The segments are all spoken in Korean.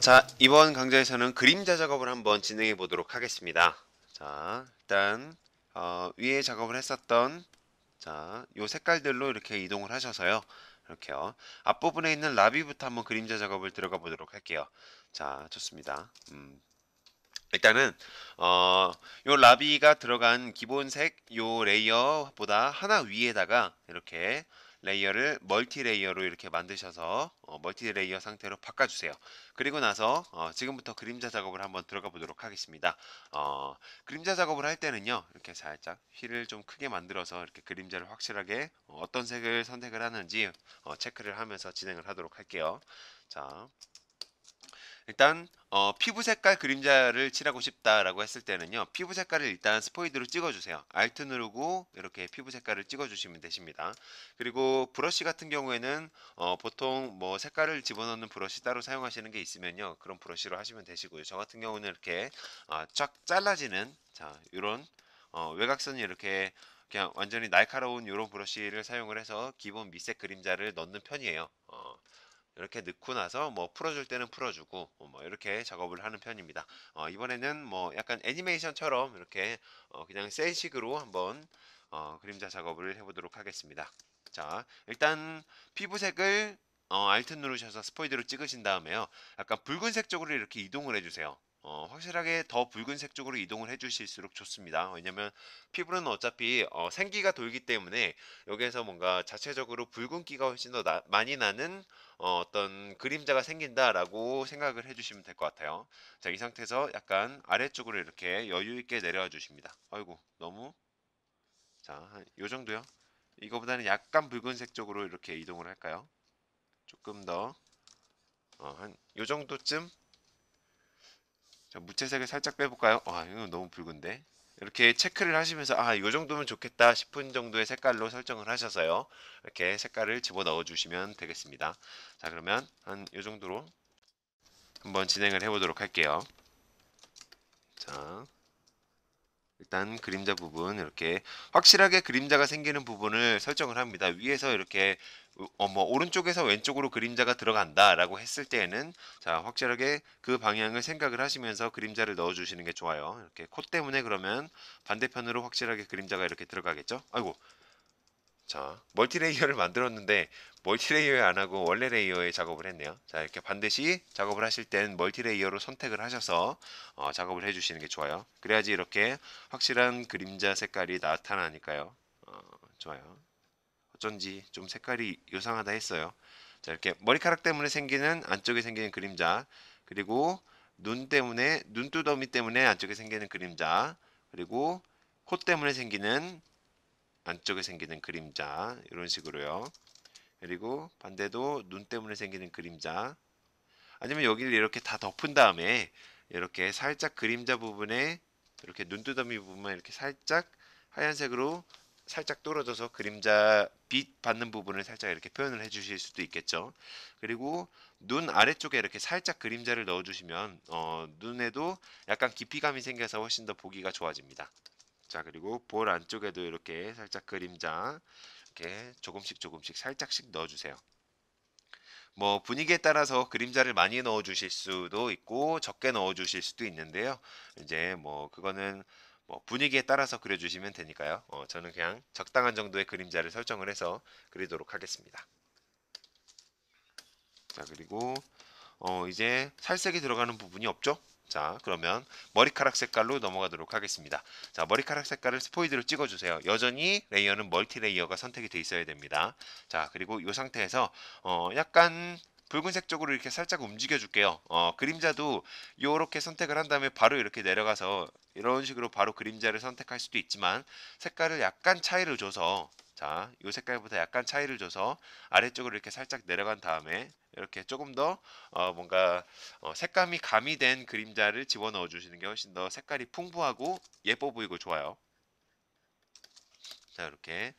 자, 이번 강좌에서는 그림자 작업을 한번 진행해 보도록 하겠습니다. 자, 일단 위에 작업을 했었던 요 색깔들로 이렇게 이동을 하셔서요. 이렇게요. 앞부분에 있는 라비부터 한번 그림자 작업을 들어가 보도록 할게요. 자, 좋습니다. 일단은 요 라비가 들어간 기본색 요 레이어보다 하나 위에다가 이렇게 레이어를 멀티 레이어로 이렇게 만드셔서 멀티 레이어 상태로 바꿔주세요. 그리고 나서 지금부터 그림자 작업을 한번 들어가 보도록 하겠습니다. 그림자 작업을 할 때는요, 이렇게 살짝 휠을 좀 크게 만들어서 이렇게 그림자를 확실하게 어떤 색을 선택을 하는지 체크를 하면서 진행을 하도록 할게요. 자, 일단 피부 색깔 그림자를 칠하고 싶다라고 했을 때는요, 피부 색깔을 일단 스포이드로 찍어주세요. Alt 누르고 이렇게 피부 색깔을 찍어주시면 되십니다. 그리고 브러쉬 같은 경우에는 보통 뭐 색깔을 집어넣는 브러쉬 따로 사용하시는 게 있으면요, 그런 브러쉬로 하시면 되시고요. 저 같은 경우는 이렇게 쫙 잘라지는 이런 외곽선이 이렇게 그냥 완전히 날카로운 이런 브러쉬를 사용을 해서 기본 밑색 그림자를 넣는 편이에요. 이렇게 넣고 나서 뭐 풀어줄 때는 풀어주고 뭐 이렇게 작업을 하는 편입니다. 이번에는 뭐 약간 애니메이션처럼 이렇게 그냥 센 식으로 한번 그림자 작업을 해보도록 하겠습니다. 자, 일단 피부색을 Alt 누르셔서 스포이드로 찍으신 다음에요. 약간 붉은색 쪽으로 이렇게 이동을 해주세요. 확실하게 더 붉은색 쪽으로 이동을 해주실수록 좋습니다. 왜냐면 피부는 어차피 생기가 돌기 때문에 여기에서 뭔가 자체적으로 붉은기가 훨씬 더 많이 나는 어떤 그림자가 생긴다라고 생각을 해주시면 될 것 같아요. 자, 이 상태에서 약간 아래쪽으로 이렇게 여유 있게 내려와 주십니다. 아이고, 너무 자, 한 요 정도요. 이거보다는 약간 붉은색 쪽으로 이렇게 이동을 할까요? 조금 더 한 요 정도쯤. 자, 무채색을 살짝 빼볼까요? 이거 너무 붉은데. 이렇게 체크를 하시면서 요 정도면 좋겠다 싶은 정도의 색깔로 설정을 하셔서요. 이렇게 색깔을 집어넣어 주시면 되겠습니다. 자, 그러면 한 요 정도로 한번 진행을 해보도록 할게요. 자, 일단 그림자 부분 이렇게 확실하게 그림자가 생기는 부분을 설정을 합니다. 위에서 이렇게 뭐 오른쪽에서 왼쪽으로 그림자가 들어간다라고 했을 때에는 자, 확실하게 그 방향을 생각을 하시면서 그림자를 넣어 주시는 게 좋아요. 이렇게 코 때문에 그러면 반대편으로 확실하게 그림자가 이렇게 들어가겠죠? 아이고. 자, 멀티레이어를 만들었는데 멀티레이어에 안 하고 원래 레이어에 작업을 했네요. 자, 이렇게 반드시 작업을 하실 땐 멀티레이어로 선택을 하셔서 작업을 해주시는 게 좋아요. 그래야지 이렇게 확실한 그림자 색깔이 나타나니까요. 좋아요. 어쩐지 좀 색깔이 요상하다 했어요. 자, 이렇게 머리카락 때문에 생기는 안쪽에 생기는 그림자, 그리고 눈 때문에 눈두더미 때문에 안쪽에 생기는 그림자, 그리고 코 때문에 생기는 안쪽에 생기는 그림자 이런 식으로요. 그리고 반대도 눈 때문에 생기는 그림자, 아니면 여기를 이렇게 다 덮은 다음에 이렇게 살짝 그림자 부분에 이렇게 눈두더미 부분만 이렇게 살짝 하얀색으로 살짝 떨어져서 그림자 빛 받는 부분을 살짝 이렇게 표현을 해 주실 수도 있겠죠. 그리고 눈 아래쪽에 이렇게 살짝 그림자를 넣어 주시면 눈에도 약간 깊이감이 생겨서 훨씬 더 보기가 좋아집니다. 자, 그리고 볼 안쪽에도 이렇게 살짝 그림자 이렇게 조금씩 조금씩 살짝씩 넣어주세요. 뭐 분위기에 따라서 그림자를 많이 넣어주실 수도 있고 적게 넣어주실 수도 있는데요. 이제 뭐 그거는 뭐 분위기에 따라서 그려주시면 되니까요. 저는 그냥 적당한 정도의 그림자를 설정을 해서 그리도록 하겠습니다. 자, 그리고 이제 살색이 들어가는 부분이 없죠? 자, 그러면 머리카락 색깔로 넘어가도록 하겠습니다. 자, 머리카락 색깔을 스포이드로 찍어주세요. 여전히 레이어는 멀티 레이어가 선택이 돼 있어야 됩니다. 자, 그리고 이 상태에서 약간 붉은색 쪽으로 이렇게 살짝 움직여 줄게요. 그림자도 이렇게 선택을 한 다음에 바로 이렇게 내려가서 이런 식으로 바로 그림자를 선택할 수도 있지만 색깔을 약간 차이를 줘서 자, 이 색깔보다 약간 차이를 줘서 아래쪽으로 이렇게 살짝 내려간 다음에 이렇게 조금 더 뭔가 색감이 가미된 그림자를 집어넣어 주시는 게 훨씬 더 색깔이 풍부하고 예뻐 보이고 좋아요. 자, 이렇게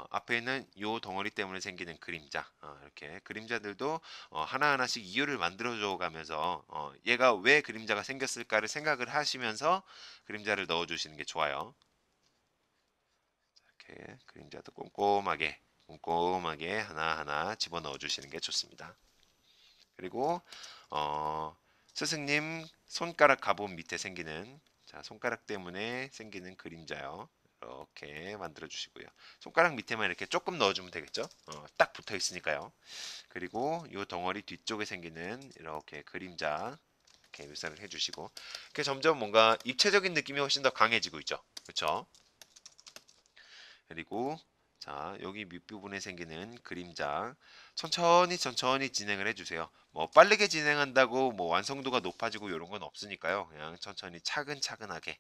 앞에 있는 요 덩어리 때문에 생기는 그림자 이렇게 그림자들도 하나하나씩 이유를 만들어줘 가면서 얘가 왜 그림자가 생겼을까를 생각을 하시면서 그림자를 넣어 주시는 게 좋아요. 이렇게 그림자도 꼼꼼하게 꼼꼼하게 하나하나 집어넣어 주시는 게 좋습니다. 그리고 스승님 손가락 갑옷 밑에 생기는, 자, 손가락 때문에 생기는 그림자요. 이렇게 만들어 주시고요. 손가락 밑에만 이렇게 조금 넣어주면 되겠죠? 딱 붙어 있으니까요. 그리고 이 덩어리 뒤쪽에 생기는 이렇게 그림자 이렇게 묘사를 해주시고, 이렇게 점점 뭔가 입체적인 느낌이 훨씬 더 강해지고 있죠. 그렇죠? 그리고 자, 여기 밑부분에 생기는 그림자 천천히 천천히 진행을 해주세요. 뭐 빠르게 진행한다고 뭐 완성도가 높아지고 이런 건 없으니까요. 그냥 천천히 차근차근하게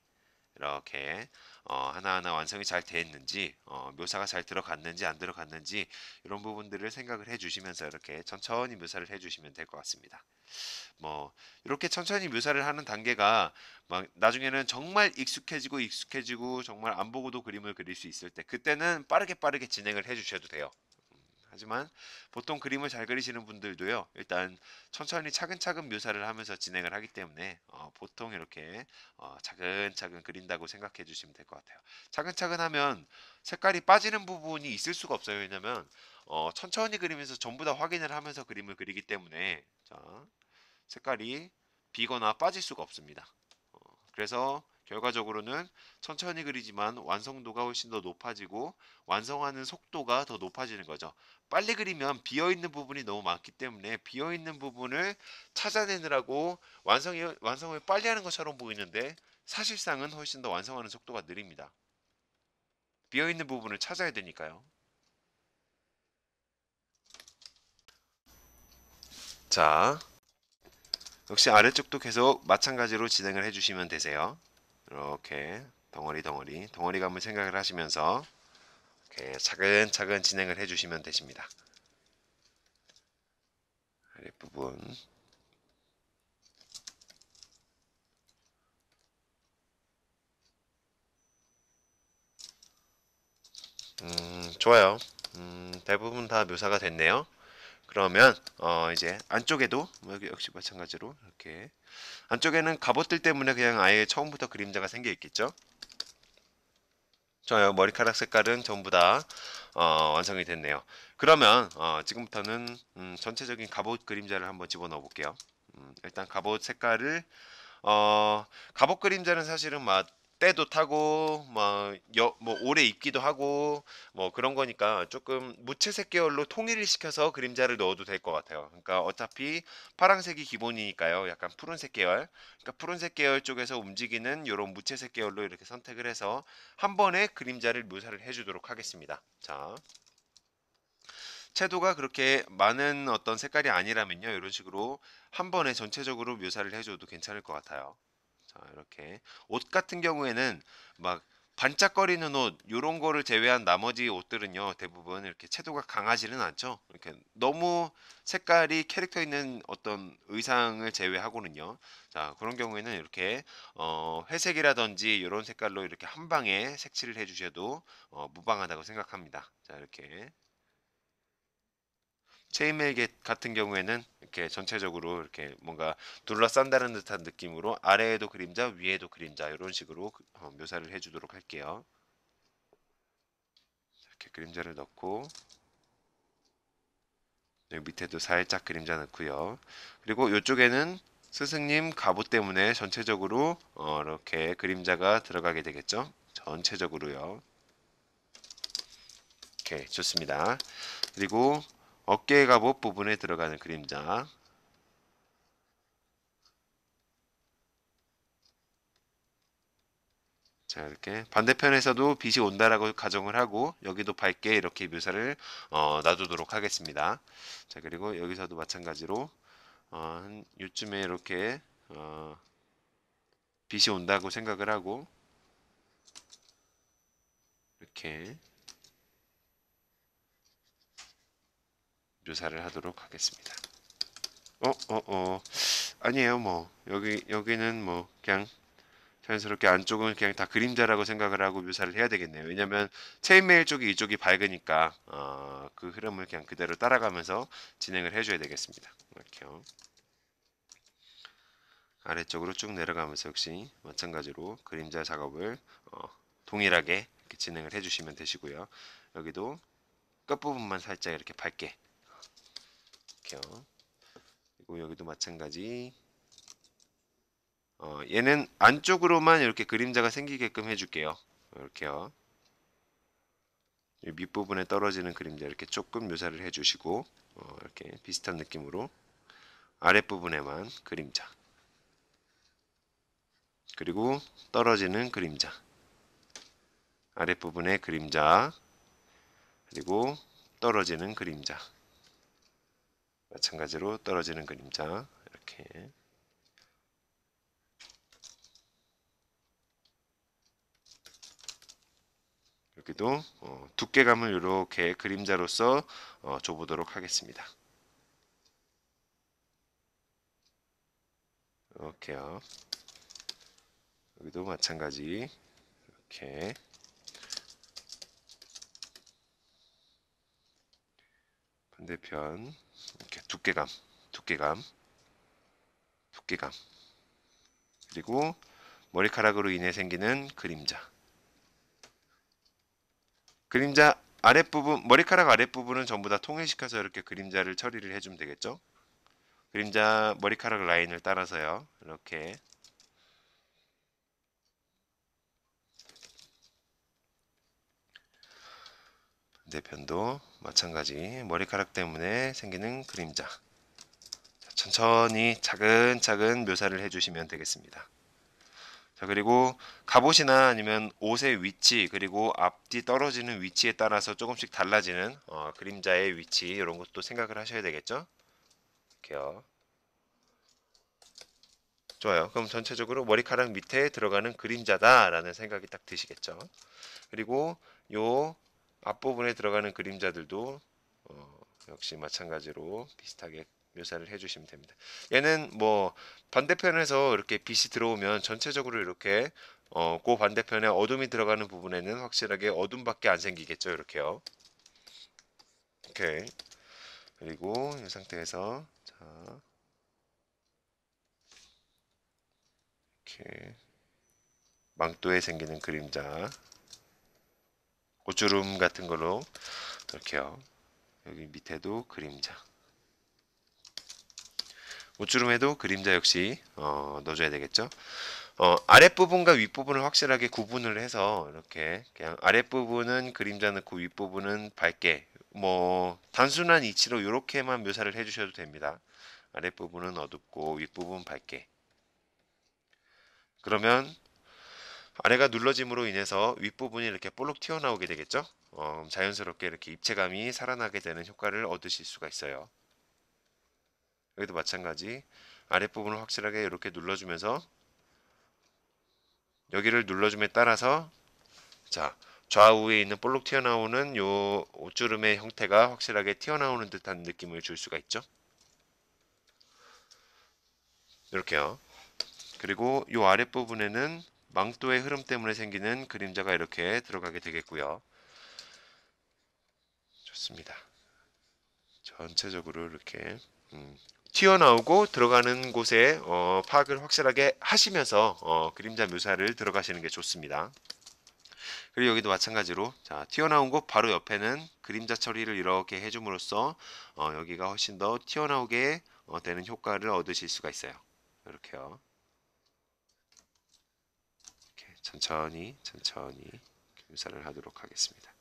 이렇게 하나하나 완성이 잘 됐는지, 묘사가 잘 들어갔는지 안 들어갔는지 이런 부분들을 생각을 해주시면서 이렇게 천천히 묘사를 해주시면 될 것 같습니다. 뭐 이렇게 천천히 묘사를 하는 단계가 막 나중에는 정말 익숙해지고 익숙해지고 정말 안 보고도 그림을 그릴 수 있을 때, 그때는 빠르게 빠르게 진행을 해주셔도 돼요. 하지만 보통 그림을 잘 그리시는 분들도요, 일단 천천히 차근차근 묘사를 하면서 진행을 하기 때문에 보통 이렇게 차근차근 그린다고 생각해 주시면 될 것 같아요. 차근차근 하면 색깔이 빠지는 부분이 있을 수가 없어요. 왜냐면 천천히 그리면서 전부 다 확인을 하면서 그림을 그리기 때문에, 자, 색깔이 비거나 빠질 수가 없습니다. 그래서 결과적으로는 천천히 그리지만 완성도가 훨씬 더 높아지고 완성하는 속도가 더 높아지는 거죠. 빨리 그리면 비어있는 부분이 너무 많기 때문에 비어있는 부분을 찾아내느라고 완성을 빨리 하는 것처럼 보이는데, 사실상은 훨씬 더 완성하는 속도가 느립니다. 비어있는 부분을 찾아야 되니까요. 자, 역시 아래쪽도 계속 마찬가지로 진행을 해주시면 되세요. 이렇게 덩어리 감을 생각을 하시면서 이렇게 차근차근 진행을 해주시면 되십니다. 아랫부분. 좋아요. 대부분 다 묘사가 됐네요. 그러면 이제 안쪽에도 뭐 여기 역시 마찬가지로 이렇게 안쪽에는 갑옷들 때문에 그냥 아예 처음부터 그림자가 생겨 있겠죠. 좋아요. 머리카락 색깔은 전부 다 완성이 됐네요. 그러면 지금부터는 전체적인 갑옷 그림자를 한번 집어넣어 볼게요. 일단 갑옷 색깔을 갑옷 그림자는 사실은 막 때도 타고 뭐 오래 입기도 하고 뭐 그런 거니까 조금 무채색 계열로 통일을 시켜서 그림자를 넣어도 될 것 같아요. 그러니까 어차피 파란색이 기본이니까요. 약간 푸른색 계열. 그러니까 푸른색 계열 쪽에서 움직이는 이런 무채색 계열로 이렇게 선택을 해서 한 번에 그림자를 묘사를 해주도록 하겠습니다. 자, 채도가 그렇게 많은 어떤 색깔이 아니라면요, 이런 식으로 한 번에 전체적으로 묘사를 해줘도 괜찮을 것 같아요. 자, 이렇게 옷 같은 경우에는 막 반짝거리는 옷 요런 거를 제외한 나머지 옷들은요, 대부분 이렇게 채도가 강하지는 않죠. 이렇게 너무 색깔이 캐릭터 있는 어떤 의상을 제외하고는요. 자, 그런 경우에는 이렇게 회색이라든지 이런 색깔로 이렇게 한 방에 색칠을 해주셔도 무방하다고 생각합니다. 자, 이렇게 체인메일 같은 경우에는 이렇게 전체적으로 이렇게 뭔가 둘러싼다는 듯한 느낌으로 아래에도 그림자, 위에도 그림자 이런 식으로 묘사를 해주도록 할게요. 이렇게 그림자를 넣고 여기 밑에도 살짝 그림자 넣고요. 그리고 이쪽에는 스승님 갑옷 때문에 전체적으로 이렇게 그림자가 들어가게 되겠죠. 전체적으로요. 오케이, 좋습니다. 그리고 어깨 갑옷 부분에 들어가는 그림자. 자, 이렇게 반대편에서도 빛이 온다라고 가정을 하고 여기도 밝게 이렇게 묘사를 놔두도록 하겠습니다. 자, 그리고 여기서도 마찬가지로 한 요쯤에 이렇게 빛이 온다고 생각을 하고 이렇게 묘사를 하도록 하겠습니다. 아니에요. 뭐 여기는 뭐 그냥 자연스럽게 안쪽은 그냥 다 그림자라고 생각을 하고 묘사를 해야 되겠네요. 왜냐면 체인메일 쪽이 이쪽이 밝으니까 그 흐름을 그냥 그대로 따라가면서 진행을 해줘야 되겠습니다. 이렇게요. 아래쪽으로 쭉 내려가면서 역시 마찬가지로 그림자 작업을 동일하게 이렇게 진행을 해주시면 되시고요. 여기도 끝부분만 살짝 이렇게 밝게 이렇게요. 그리고 여기도 마찬가지. 얘는 안쪽으로만 이렇게 그림자가 생기게끔 해줄게요. 이렇게요. 이 밑부분에 떨어지는 그림자 이렇게 조금 묘사를 해주시고, 이렇게 비슷한 느낌으로 아랫부분에만 그림자, 그리고 떨어지는 그림자, 아랫부분에 그림자, 그리고 떨어지는 그림자, 마찬가지로 떨어지는 그림자, 이렇게. 여기도 두께감을 이렇게 그림자로서 줘보도록 하겠습니다. 이렇게요. 여기도 마찬가지 이렇게 반대편 이렇게 두께감, 그리고 머리카락으로 인해 생기는 그림자 아랫부분, 머리카락 아랫부분은 전부 다 통일시켜서 이렇게 그림자를 처리를 해주면 되겠죠. 그림자 머리카락 라인을 따라서요. 이렇게 반대편도 마찬가지 머리카락 때문에 생기는 그림자. 천천히 차근차근 묘사를 해주시면 되겠습니다. 자, 그리고 갑옷이나 아니면 옷의 위치, 그리고 앞뒤 떨어지는 위치에 따라서 조금씩 달라지는 그림자의 위치, 이런 것도 생각을 하셔야 되겠죠? 이렇게요. 좋아요. 그럼 전체적으로 머리카락 밑에 들어가는 그림자다라는 생각이 딱 드시겠죠? 그리고 요 앞부분에 들어가는 그림자들도 역시 마찬가지로 비슷하게 묘사를 해주시면 됩니다. 얘는 뭐 반대편에서 이렇게 빛이 들어오면 전체적으로 이렇게 그 반대편에 어둠이 들어가는 부분에는 확실하게 어둠밖에 안 생기겠죠. 이렇게요. 오케이. 그리고 이 상태에서 자 이렇게 망토에 생기는 그림자, 꽃주름 같은 걸로 이렇게요. 여기 밑에도 그림자. 옷주름에도 그림자 역시 넣어줘야 되겠죠. 아랫부분과 윗부분을 확실하게 구분을 해서 이렇게 그냥 아랫부분은 그림자 넣고 윗부분은 밝게 뭐 단순한 이치로 이렇게만 묘사를 해주셔도 됩니다. 아랫부분은 어둡고 윗부분 밝게. 그러면 아래가 눌러짐으로 인해서 윗부분이 이렇게 볼록 튀어나오게 되겠죠. 자연스럽게 이렇게 입체감이 살아나게 되는 효과를 얻으실 수가 있어요. 여기도 마찬가지 아랫부분을 확실하게 이렇게 눌러주면서 여기를 눌러줌에 따라서 자 좌우에 있는 볼록 튀어나오는 요 옷주름의 형태가 확실하게 튀어나오는 듯한 느낌을 줄 수가 있죠. 이렇게요. 그리고 요 아랫부분에는 망토의 흐름 때문에 생기는 그림자가 이렇게 들어가게 되겠고요. 좋습니다. 전체적으로 이렇게 튀어나오고 들어가는 곳에 파악을 확실하게 하시면서 그림자 묘사를 들어가시는 게 좋습니다. 그리고 여기도 마찬가지로 자 튀어나온 곳 바로 옆에는 그림자 처리를 이렇게 해줌으로써 여기가 훨씬 더 튀어나오게 되는 효과를 얻으실 수가 있어요. 이렇게요. 이렇게 천천히 묘사를 하도록 하겠습니다.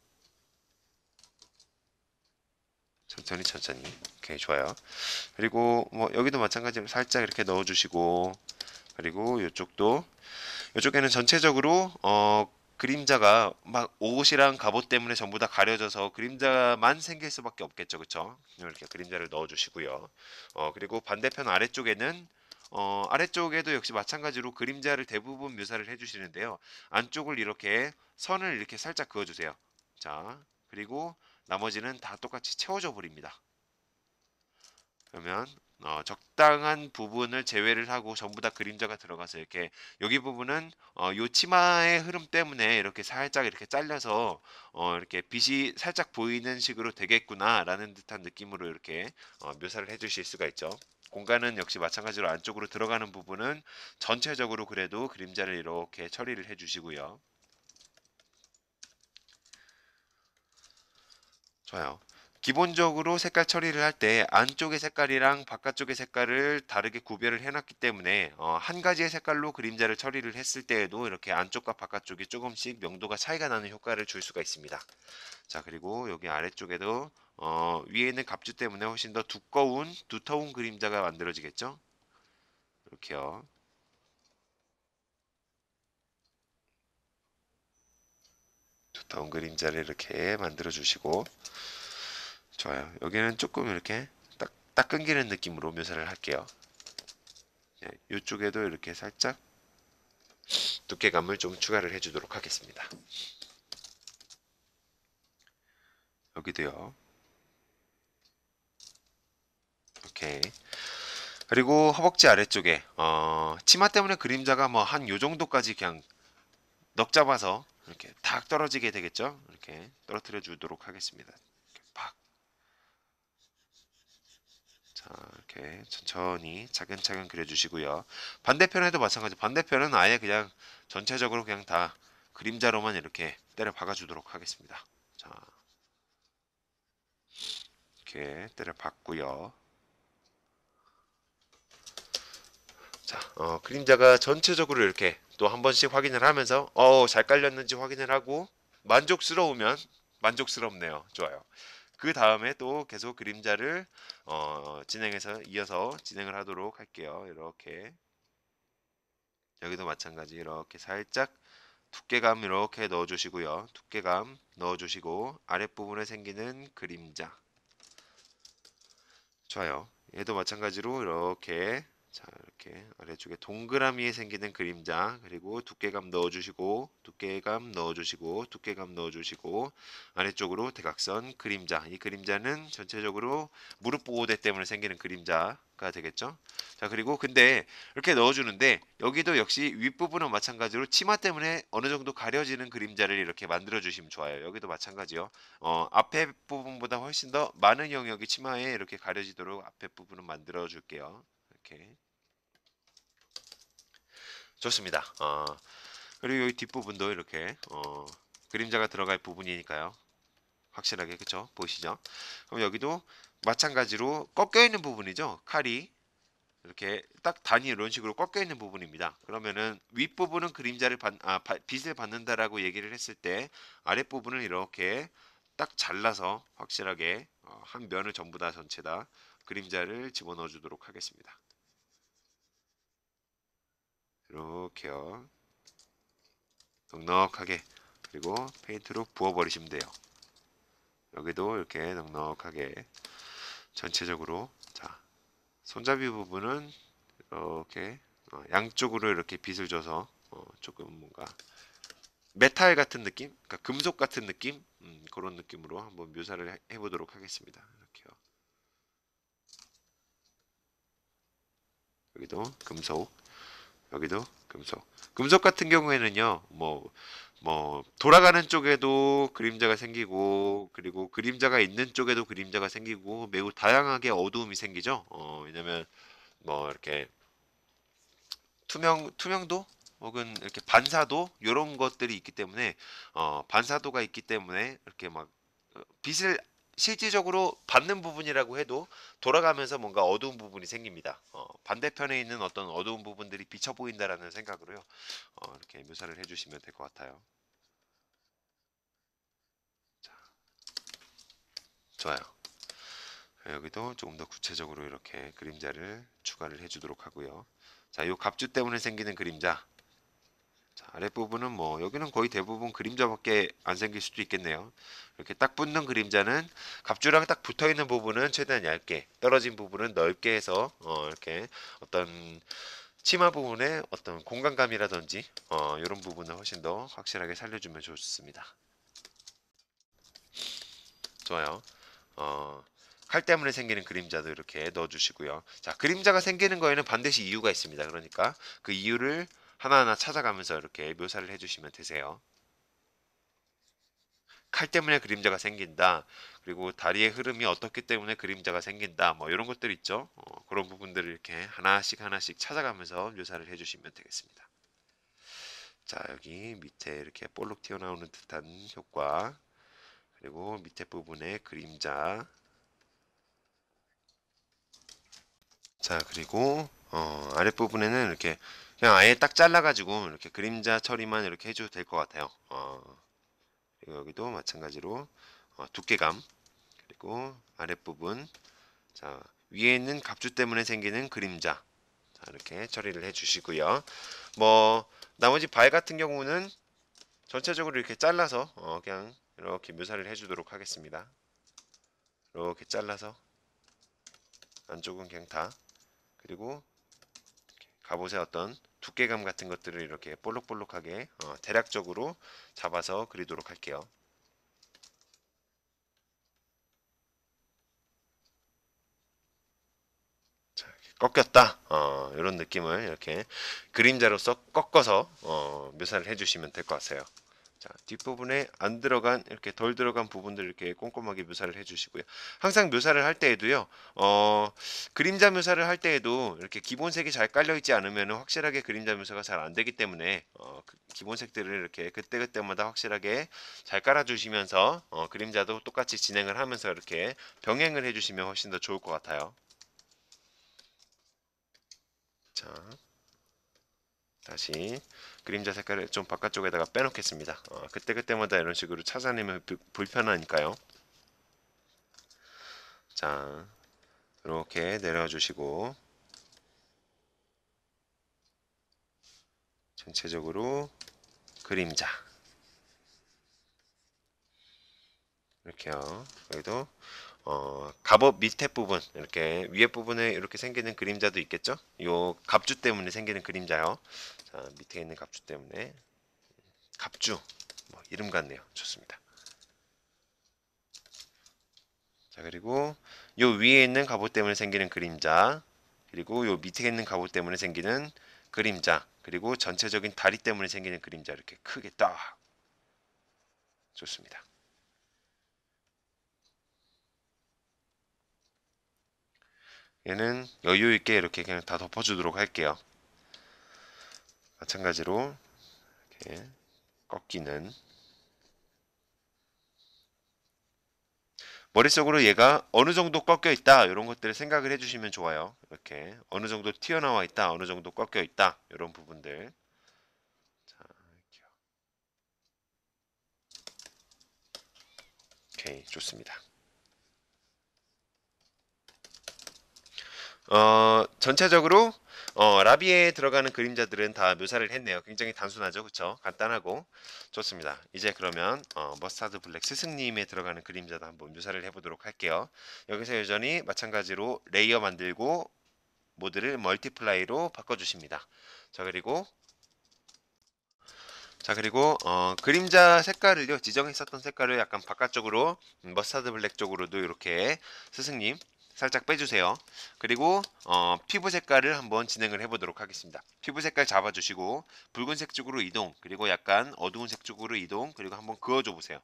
천천히. 오케이, 좋아요. 그리고 뭐 여기도 마찬가지로 살짝 이렇게 넣어주시고, 그리고 이쪽에는 전체적으로 그림자가 막 옷이랑 갑옷 때문에 전부 다 가려져서 그림자만 생길 수밖에 없겠죠, 그쵸? 이렇게 그림자를 넣어주시고요. 그리고 반대편 아래쪽에는 아래쪽에도 역시 마찬가지로 그림자를 대부분 묘사를 해주시는데요. 안쪽을 이렇게 선을 이렇게 살짝 그어주세요. 자, 그리고 나머지는 다 똑같이 채워져 버립니다. 그러면 적당한 부분을 제외를 하고 전부 다 그림자가 들어가서 이렇게 여기 부분은 요 치마의 흐름 때문에 이렇게 살짝 이렇게 잘려서 이렇게 빛이 살짝 보이는 식으로 되겠구나라는 듯한 느낌으로 이렇게 묘사를 해주실 수가 있죠. 공간은 역시 마찬가지로 안쪽으로 들어가는 부분은 전체적으로 그래도 그림자를 이렇게 처리를 해주시고요. 좋아요. 기본적으로 색깔 처리를 할 때 안쪽의 색깔이랑 바깥쪽의 색깔을 다르게 구별을 해놨기 때문에 한 가지의 색깔로 그림자를 처리를 했을 때에도 이렇게 안쪽과 바깥쪽이 조금씩 명도가 차이가 나는 효과를 줄 수가 있습니다. 자, 그리고 여기 아래쪽에도 위에 있는 갑주 때문에 훨씬 더 두터운 그림자가 만들어지겠죠? 이렇게요. 두터운 그림자를 이렇게 만들어 주시고 좋아요. 여기는 조금 이렇게 딱 끊기는 느낌으로 묘사를 할게요. 네, 이쪽에도 이렇게 살짝 두께감을 좀 추가를 해주도록 하겠습니다. 여기도요. 오케이. 그리고 허벅지 아래쪽에 치마 때문에 그림자가 뭐 한 요 정도까지 그냥 넉 잡아서 이렇게 탁 떨어지게 되겠죠? 이렇게 떨어뜨려 주도록 하겠습니다. 이렇게 팍. 자, 이렇게 천천히 차근차근 그려주시고요. 반대편에도 마찬가지. 반대편은 아예 그냥 전체적으로 그냥 다 그림자로만 이렇게 때려 박아주도록 하겠습니다. 자, 이렇게 때려 박고요. 자, 그림자가 전체적으로 이렇게 또 한 번씩 확인을 하면서 잘 깔렸는지 확인을 하고 만족스러우면 만족스럽네요. 좋아요. 그 다음에 또 계속 그림자를 진행해서 이어서 진행을 하도록 할게요. 이렇게 여기도 마찬가지 이렇게 살짝 두께감 이렇게 넣어주시고요. 두께감 넣어주시고 아랫부분에 생기는 그림자 좋아요. 얘도 마찬가지로 이렇게 자 이렇게 아래쪽에 동그라미에 생기는 그림자 그리고 두께감 넣어주시고 두께감 넣어주시고 두께감 넣어주시고 아래쪽으로 대각선 그림자 이 그림자는 전체적으로 무릎 보호대 때문에 생기는 그림자가 되겠죠. 자 그리고 근데 이렇게 넣어주는데 여기도 역시 윗부분은 마찬가지로 치마 때문에 어느 정도 가려지는 그림자를 이렇게 만들어 주시면 좋아요. 여기도 마찬가지요. 앞에 부분보다 훨씬 더 많은 영역이 치마에 이렇게 가려지도록 앞에 부분을 만들어 줄게요. 이렇게 좋습니다. 그리고 여기 뒷부분도 이렇게 그림자가 들어갈 부분이니까요. 확실하게 그쵸? 보이시죠? 그럼 여기도 마찬가지로 꺾여 있는 부분이죠. 칼이 이렇게 딱 단이 이런 식으로 꺾여 있는 부분입니다. 그러면은 윗부분은 빛을 받는다라고 얘기를 했을 때 아랫부분은 이렇게 딱 잘라서 확실하게 한 면을 전부 다 전체 다 그림자를 집어넣어 주도록 하겠습니다. 이렇게요. 넉넉하게 그리고 페인트로 부어버리시면 돼요. 여기도 이렇게 넉넉하게 전체적으로 자 손잡이 부분은 이렇게 양쪽으로 이렇게 빗을 줘서 조금 뭔가 메탈 같은 느낌, 그러니까 금속 같은 느낌, 그런 느낌으로 한번 묘사를 해보도록 하겠습니다. 이렇게요. 여기도 금속, 여기도 금속. 금속 같은 경우에는요, 돌아가는 쪽에도 그림자가 생기고, 그리고 그림자가 있는 쪽에도 그림자가 생기고, 매우 다양하게 어두움이 생기죠. 왜냐면, 이렇게 투명도 혹은 이렇게 반사도 이런 것들이 있기 때문에 반사도가 있기 때문에 이렇게 막 빛을 실질적으로 받는 부분이라고 해도 돌아가면서 뭔가 어두운 부분이 생깁니다. 반대편에 있는 어떤 어두운 부분들이 비쳐 보인다라는 생각으로요. 이렇게 묘사를 해주시면 될 것 같아요. 자, 좋아요. 여기도 조금 더 구체적으로 이렇게 그림자를 추가를 해주도록 하고요. 자, 요 갑주 때문에 생기는 그림자. 자, 아랫부분은 여기는 거의 대부분 그림자밖에 안 생길 수도 있겠네요. 이렇게 딱 붙는 그림자는 갑주랑 딱 붙어 있는 부분은 최대한 얇게, 떨어진 부분은 넓게 해서 이렇게 어떤 치마 부분의 어떤 공간감이라든지 이런 부분을 훨씬 더 확실하게 살려주면 좋습니다. 좋아요. 칼 때문에 생기는 그림자도 이렇게 넣어주시고요. 자, 그림자가 생기는 거에는 반드시 이유가 있습니다. 그러니까 그 이유를 하나하나 찾아가면서 이렇게 묘사를 해주시면 되세요. 칼 때문에 그림자가 생긴다. 그리고 다리의 흐름이 어떻기 때문에 그림자가 생긴다. 이런 것들 있죠. 그런 부분들을 이렇게 하나씩 하나씩 찾아가면서 묘사를 해주시면 되겠습니다. 자, 여기 밑에 이렇게 볼록 튀어나오는 듯한 효과. 그리고 밑에 부분에 그림자. 자, 그리고 아랫부분에는 이렇게 그냥 아예 딱 잘라가지고 이렇게 그림자 처리만 이렇게 해줘도 될 것 같아요. 그리고 여기도 마찬가지로 두께감, 그리고 아랫부분, 자, 위에 있는 갑주 때문에 생기는 그림자, 자, 이렇게 처리를 해주시고요. 뭐 나머지 발 같은 경우는 전체적으로 이렇게 잘라서 그냥 이렇게 묘사를 해주도록 하겠습니다. 이렇게 잘라서 안쪽은 그냥 다, 그리고 갑옷의 어떤 두께감 같은 것들을 이렇게 볼록볼록하게 대략적으로 잡아서 그리도록 할게요. 자, 꺾였다. 이런 느낌을 이렇게 그림자로서 꺾어서 묘사를 해주시면 될 것 같아요. 자, 뒷부분에 안 들어간 이렇게 덜 들어간 부분들 이렇게 꼼꼼하게 묘사를 해주시고요. 항상 묘사를 할 때에도요. 그림자 묘사를 할 때에도 이렇게 기본색이 잘 깔려 있지 않으면 확실하게 그림자 묘사가 잘 안 되기 때문에 기본색들을 이렇게 그때그때마다 확실하게 잘 깔아주시면서 그림자도 똑같이 진행을 하면서 이렇게 병행을 해주시면 훨씬 더 좋을 것 같아요. 자, 다시 그림자 색깔을 좀 바깥쪽에다가 빼놓겠습니다. 그때그때마다 이런 식으로 찾아내면 불편하니까요. 자, 이렇게 내려주시고 전체적으로 그림자 이렇게요. 여기도 갑옷 밑에 부분 이렇게 위에 부분에 이렇게 생기는 그림자도 있겠죠? 요 갑주 때문에 생기는 그림자요. 자, 밑에 있는 갑주 때문에 갑주 뭐 이름 같네요. 좋습니다. 자, 그리고 요 위에 있는 갑옷 때문에 생기는 그림자, 그리고 요 밑에 있는 갑옷 때문에 생기는 그림자, 그리고 전체적인 다리 때문에 생기는 그림자 이렇게 크게 딱 좋습니다. 얘는 여유 있게 이렇게 그냥 다 덮어주도록 할게요. 마찬가지로 이렇게 꺾이는 머릿속으로 얘가 어느 정도 꺾여 있다 이런 것들을 생각을 해주시면 좋아요. 이렇게 어느 정도 튀어나와 있다, 어느 정도 꺾여 있다 이런 부분들. 자, 이렇게요. 오케이, 좋습니다. 전체적으로 라비에 들어가는 그림자들은 다 묘사를 했네요. 굉장히 단순하죠, 그쵸? 간단하고 좋습니다. 이제 그러면 머스타드 블랙 스승님에 들어가는 그림자도 한번 묘사를 해보도록 할게요. 여기서 여전히 마찬가지로 레이어 만들고 모드를 멀티플라이로 바꿔주십니다. 자 그리고 그림자 색깔을요, 지정했었던 색깔을 약간 바깥쪽으로 머스타드 블랙 쪽으로도 이렇게 스승님 살짝 빼주세요. 그리고 피부 색깔을 한번 진행을 해보도록 하겠습니다. 피부 색깔 잡아주시고 붉은색 쪽으로 이동, 그리고 약간 어두운 색 쪽으로 이동, 그리고 한번 그어줘 보세요.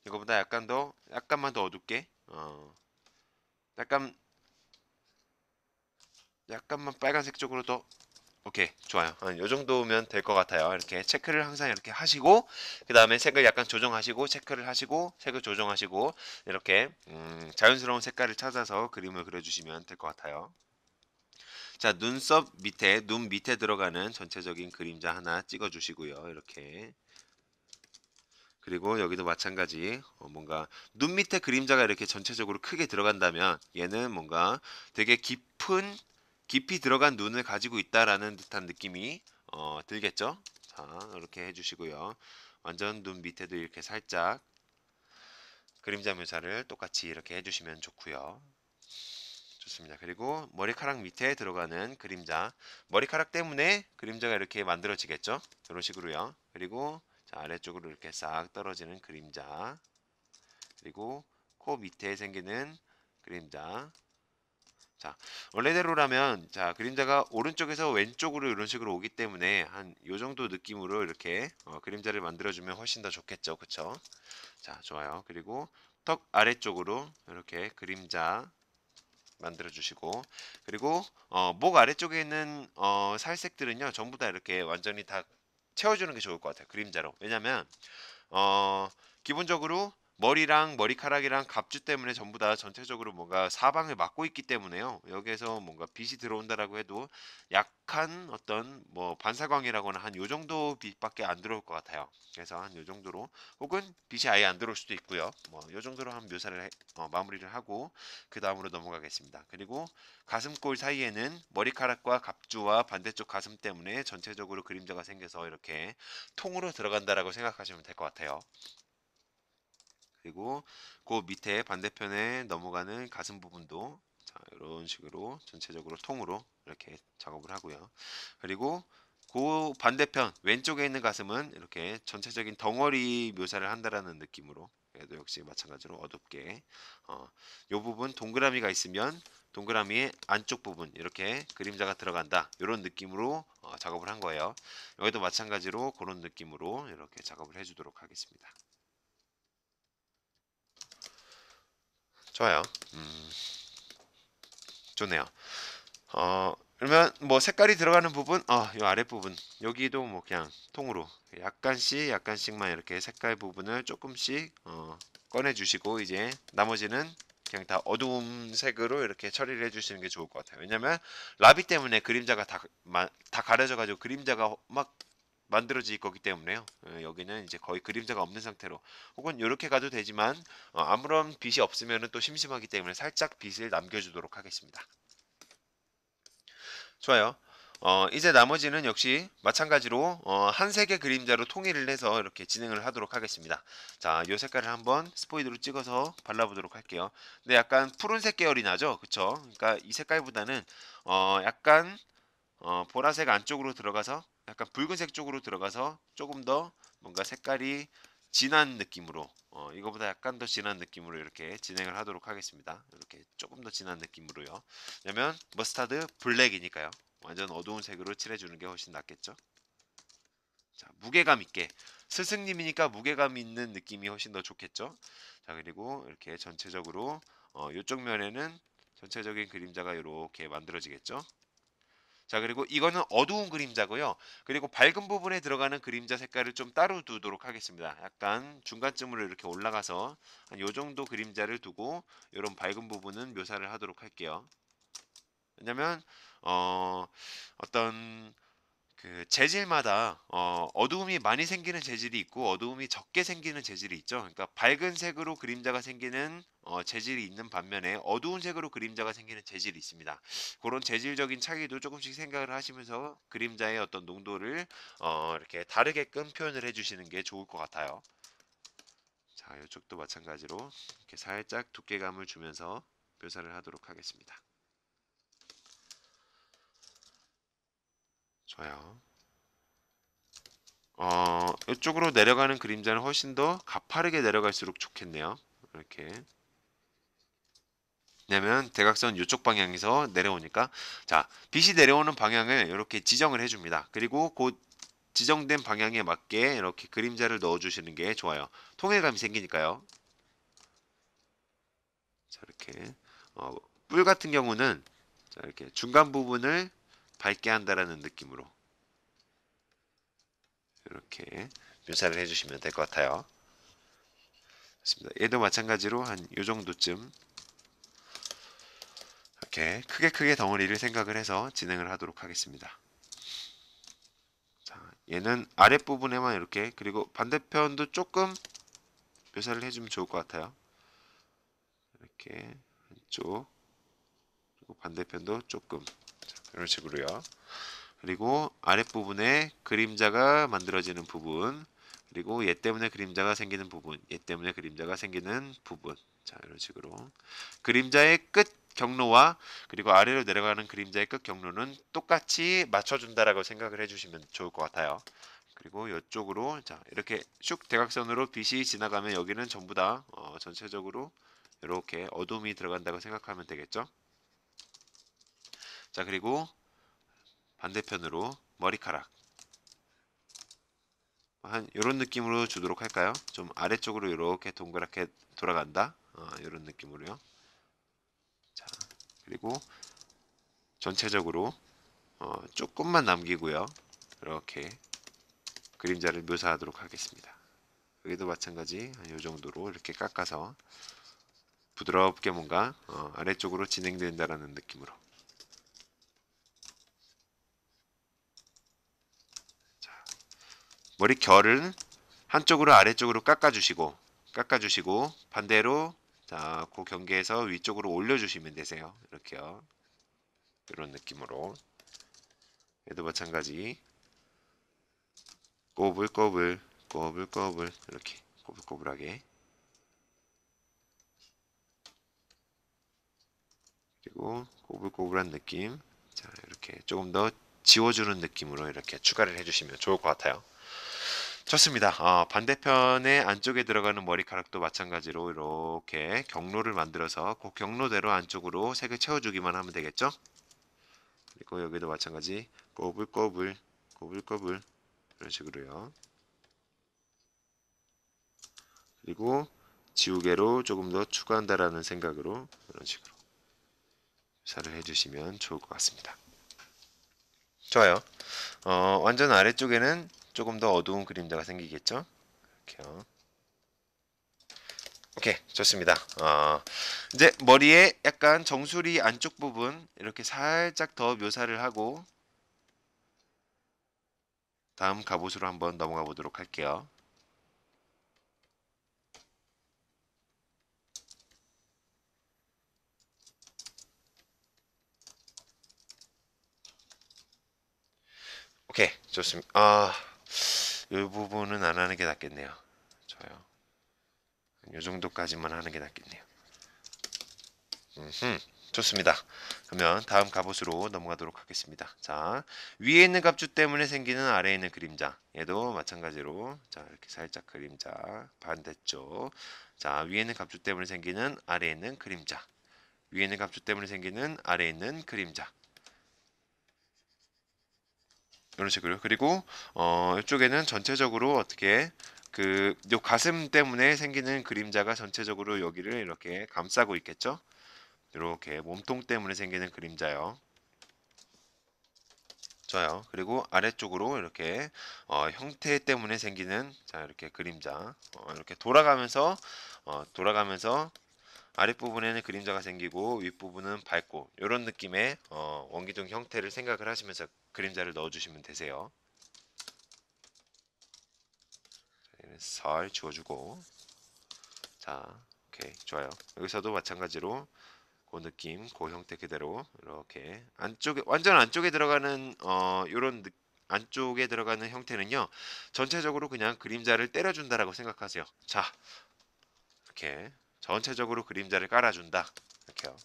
이거보다 약간만 더 어둡게, 약간 약간만 빨간색 쪽으로 더. 오케이, 좋아요. 요 정도면 될 것 같아요. 이렇게 체크를 항상 이렇게 하시고, 그 다음에 색을 약간 조정하시고, 체크를 하시고, 색을 조정하시고, 이렇게 자연스러운 색깔을 찾아서 그림을 그려주시면 될 것 같아요. 자, 눈썹 밑에, 눈 밑에 들어가는 전체적인 그림자 하나 찍어주시고요. 이렇게. 그리고 여기도 마찬가지, 뭔가 눈 밑에 그림자가 이렇게 전체적으로 크게 들어간다면 얘는 뭔가 되게 깊이 들어간 눈을 가지고 있다라는 듯한 느낌이 들겠죠? 자, 이렇게 해주시고요. 완전 눈 밑에도 이렇게 살짝 그림자 묘사를 똑같이 이렇게 해주시면 좋고요. 좋습니다. 그리고 머리카락 밑에 들어가는 그림자, 머리카락 때문에 그림자가 이렇게 만들어지겠죠? 이런 식으로요. 그리고 자, 아래쪽으로 이렇게 싹 떨어지는 그림자, 그리고 코 밑에 생기는 그림자. 자, 원래대로라면 자, 그림자가 오른쪽에서 왼쪽으로 이런 식으로 오기 때문에 한 요 정도 느낌으로 이렇게 그림자를 만들어주면 훨씬 더 좋겠죠, 그쵸? 자, 좋아요. 그리고 턱 아래쪽으로 이렇게 그림자 만들어 주시고, 그리고 목 아래쪽에 있는 살색들은요 전부 다 이렇게 완전히 다 채워주는 게 좋을 것 같아요, 그림자로. 왜냐면 어, 기본적으로 머리랑 머리카락이랑 갑주 때문에 전부 다 전체적으로 뭔가 사방을 막고 있기 때문에요. 여기에서 뭔가 빛이 들어온다라고 해도 약한 어떤 뭐 반사광이라거나 한 요 정도 빛밖에 안 들어올 것 같아요. 그래서 한 요 정도로, 혹은 빛이 아예 안 들어올 수도 있고요. 뭐 요 정도로 한 묘사를 마무리를 하고 그 다음으로 넘어가겠습니다. 그리고 가슴골 사이에는 머리카락과 갑주와 반대쪽 가슴 때문에 전체적으로 그림자가 생겨서 이렇게 통으로 들어간다라고 생각하시면 될 것 같아요. 그리고 그 밑에 반대편에 넘어가는 가슴 부분도 자, 이런 식으로 전체적으로 통으로 이렇게 작업을 하고요. 그리고 그 반대편 왼쪽에 있는 가슴은 이렇게 전체적인 덩어리 묘사를 한다라는 느낌으로, 얘도 역시 마찬가지로 어둡게 요 부분 동그라미가 있으면 동그라미의 안쪽 부분 이렇게 그림자가 들어간다, 이런 느낌으로 작업을 한 거예요. 여기도 마찬가지로 그런 느낌으로 이렇게 작업을 해주도록 하겠습니다. 좋아요. 음, 좋네요. 그러면 뭐 색깔이 들어가는 부분, 요 아랫부분, 여기도 뭐 그냥 통으로 약간씩만 이렇게 색깔 부분을 조금씩 꺼내 주시고, 이제 나머지는 그냥 다 어두운 색으로 이렇게 처리를 해 주시는 게 좋을 것 같아요. 왜냐면 라비 때문에 그림자가 다 가려져 가지고 그림자가 막 만들어질 거기 때문에요. 여기는 이제 거의 그림자가 없는 상태로, 혹은 이렇게 가도 되지만 아무런 빛이 없으면 또 심심하기 때문에 살짝 빛을 남겨주도록 하겠습니다. 좋아요. 이제 나머지는 역시 마찬가지로 한 색의 그림자로 통일을 해서 이렇게 진행을 하도록 하겠습니다. 자, 이 색깔을 한번 스포이드로 찍어서 발라보도록 할게요. 근데 약간 푸른색 계열이 나죠? 그쵸? 그러니까 이 색깔보다는 약간 보라색 안쪽으로 들어가서 약간 붉은색 쪽으로 들어가서 조금 더 뭔가 색깔이 진한 느낌으로, 이거보다 약간 더 진한 느낌으로 이렇게 진행을 하도록 하겠습니다. 이렇게 조금 더 진한 느낌으로요. 왜냐면 머스타드 블랙이니까요. 완전 어두운 색으로 칠해주는 게 훨씬 낫겠죠. 자, 무게감 있게, 스승님이니까 무게감 있는 느낌이 훨씬 더 좋겠죠. 자, 그리고 이렇게 전체적으로 이쪽 면에는 전체적인 그림자가 이렇게 만들어지겠죠. 자, 그리고 이거는 어두운 그림자고요. 그리고 밝은 부분에 들어가는 그림자 색깔을 좀 따로 두도록 하겠습니다. 약간 중간쯤으로 이렇게 올라가서 한 요 정도 그림자를 두고 이런 밝은 부분은 묘사를 하도록 할게요. 왜냐면 어떤 그 재질마다 어두움이 많이 생기는 재질이 있고 어두움이 적게 생기는 재질이 있죠. 그러니까 밝은 색으로 그림자가 생기는 재질이 있는 반면에 어두운 색으로 그림자가 생기는 재질이 있습니다. 그런 재질적인 차이도 조금씩 생각을 하시면서 그림자의 어떤 농도를 이렇게 다르게끔 표현을 해주시는 게 좋을 것 같아요. 자, 이쪽도 마찬가지로 이렇게 살짝 두께감을 주면서 묘사를 하도록 하겠습니다. 좋아요. 이쪽으로 내려가는 그림자는 훨씬 더 가파르게 내려갈수록 좋겠네요. 이렇게. 왜냐면 대각선 이쪽 방향에서 내려오니까, 자, 빛이 내려오는 방향을 이렇게 지정을 해줍니다. 그리고 그 지정된 방향에 맞게 이렇게 그림자를 넣어주시는 게 좋아요. 통일감이 생기니까요. 자, 이렇게 어, 뿔 같은 경우는 자, 이렇게 중간 부분을 밝게 한다라는 느낌으로 이렇게 묘사를 해주시면 될 것 같아요. 좋습니다. 얘도 마찬가지로 한 요 정도쯤 이렇게 크게 덩어리를 생각을 해서 진행을 하도록 하겠습니다. 자, 얘는 아랫부분에만 이렇게, 그리고 반대편도 조금 묘사를 해주면 좋을 것 같아요. 이렇게 한쪽, 그리고 반대편도 조금, 자, 이런 식으로요. 그리고 아랫부분에 그림자가 만들어지는 부분, 그리고 얘 때문에 그림자가 생기는 부분, 얘 때문에 그림자가 생기는 부분. 자, 이런 식으로 그림자의 끝 경로와 그리고 아래로 내려가는 그림자의 끝 경로는 똑같이 맞춰준다라고 생각을 해주시면 좋을 것 같아요. 그리고 이쪽으로 자, 이렇게 슉 대각선으로 빛이 지나가면 여기는 전부 다 전체적으로 이렇게 어둠이 들어간다고 생각하면 되겠죠. 자, 그리고 반대편으로 머리카락 한 이런 느낌으로 주도록 할까요? 좀 아래쪽으로 이렇게 동그랗게 돌아간다. 이런 느낌으로요. 자, 그리고 전체적으로 조금만 남기고요. 이렇게 그림자를 묘사하도록 하겠습니다. 여기도 마찬가지 이 정도로 이렇게 깎아서 부드럽게 뭔가 아래쪽으로 진행된다라는 느낌으로. 자, 머리 결은 한쪽으로 아래쪽으로 깎아주시고 반대로 자, 그 경계에서 위쪽으로 올려주시면 되세요. 이렇게요. 이런 느낌으로. 얘도 마찬가지 꼬불꼬불 꼬불꼬불 이렇게 꼬불꼬불하게, 그리고 꼬불꼬불한 느낌, 자 이렇게 조금 더 지워주는 느낌으로 이렇게 추가를 해주시면 좋을 것 같아요. 좋습니다. 반대편의 안쪽에 들어가는 머리카락도 마찬가지로 이렇게 경로를 만들어서 그 경로대로 안쪽으로 색을 채워주기만 하면 되겠죠. 그리고 여기도 마찬가지 꼬불꼬불 꼬불꼬불 이런 식으로요. 그리고 지우개로 조금 더 추가한다라는 생각으로 이런 식으로 묘사를 해주시면 좋을 것 같습니다. 좋아요. 완전 아래쪽에는 조금 더 어두운 그림자가 생기겠죠. 이렇게요. 오케이, 좋습니다. 이제 머리에 약간 정수리 안쪽 부분 이렇게 살짝 더 묘사를 하고 다음 갑옷으로 한번 넘어가 보도록 할게요. 오케이, 좋습니다. 이 부분은 안 하는 게 낫겠네요. 좋아요. 이 정도까지만 하는 게 낫겠네요. 좋습니다. 그러면 다음 갑옷으로 넘어가도록 하겠습니다. 자, 위에 있는 갑주 때문에 생기는 아래에 있는 그림자. 얘도 마찬가지로 자 이렇게 살짝 그림자 반대쪽. 자, 위에 있는 갑주 때문에 생기는 아래에 있는 그림자. 위에 있는 갑주 때문에 생기는 아래에 있는 그림자. 이런 식으로. 그리고 이쪽에는 전체적으로 어떻게 요 가슴 때문에 생기는 그림자가 전체적으로 여기를 이렇게 감싸고 있겠죠? 이렇게 몸통 때문에 생기는 그림자요. 좋아요. 그리고 아래쪽으로 이렇게 형태 때문에 생기는 자 이렇게 그림자 이렇게 돌아가면서 아랫부분에는 그림자가 생기고 윗부분은 밝고 이런 느낌의 원기둥 형태를 생각을 하시면서 그림자를 넣어주시면 되세요. 살 지워주고 자 오케이 좋아요. 여기서도 마찬가지로 그 느낌, 그 형태 그대로 이렇게 안쪽에 완전 안쪽에 들어가는 요런 안쪽에 들어가는 형태는요. 전체적으로 그냥 그림자를 때려준다라고 생각하세요. 자, 이렇게 전체적으로 그림자를 깔아준다. 이렇게요.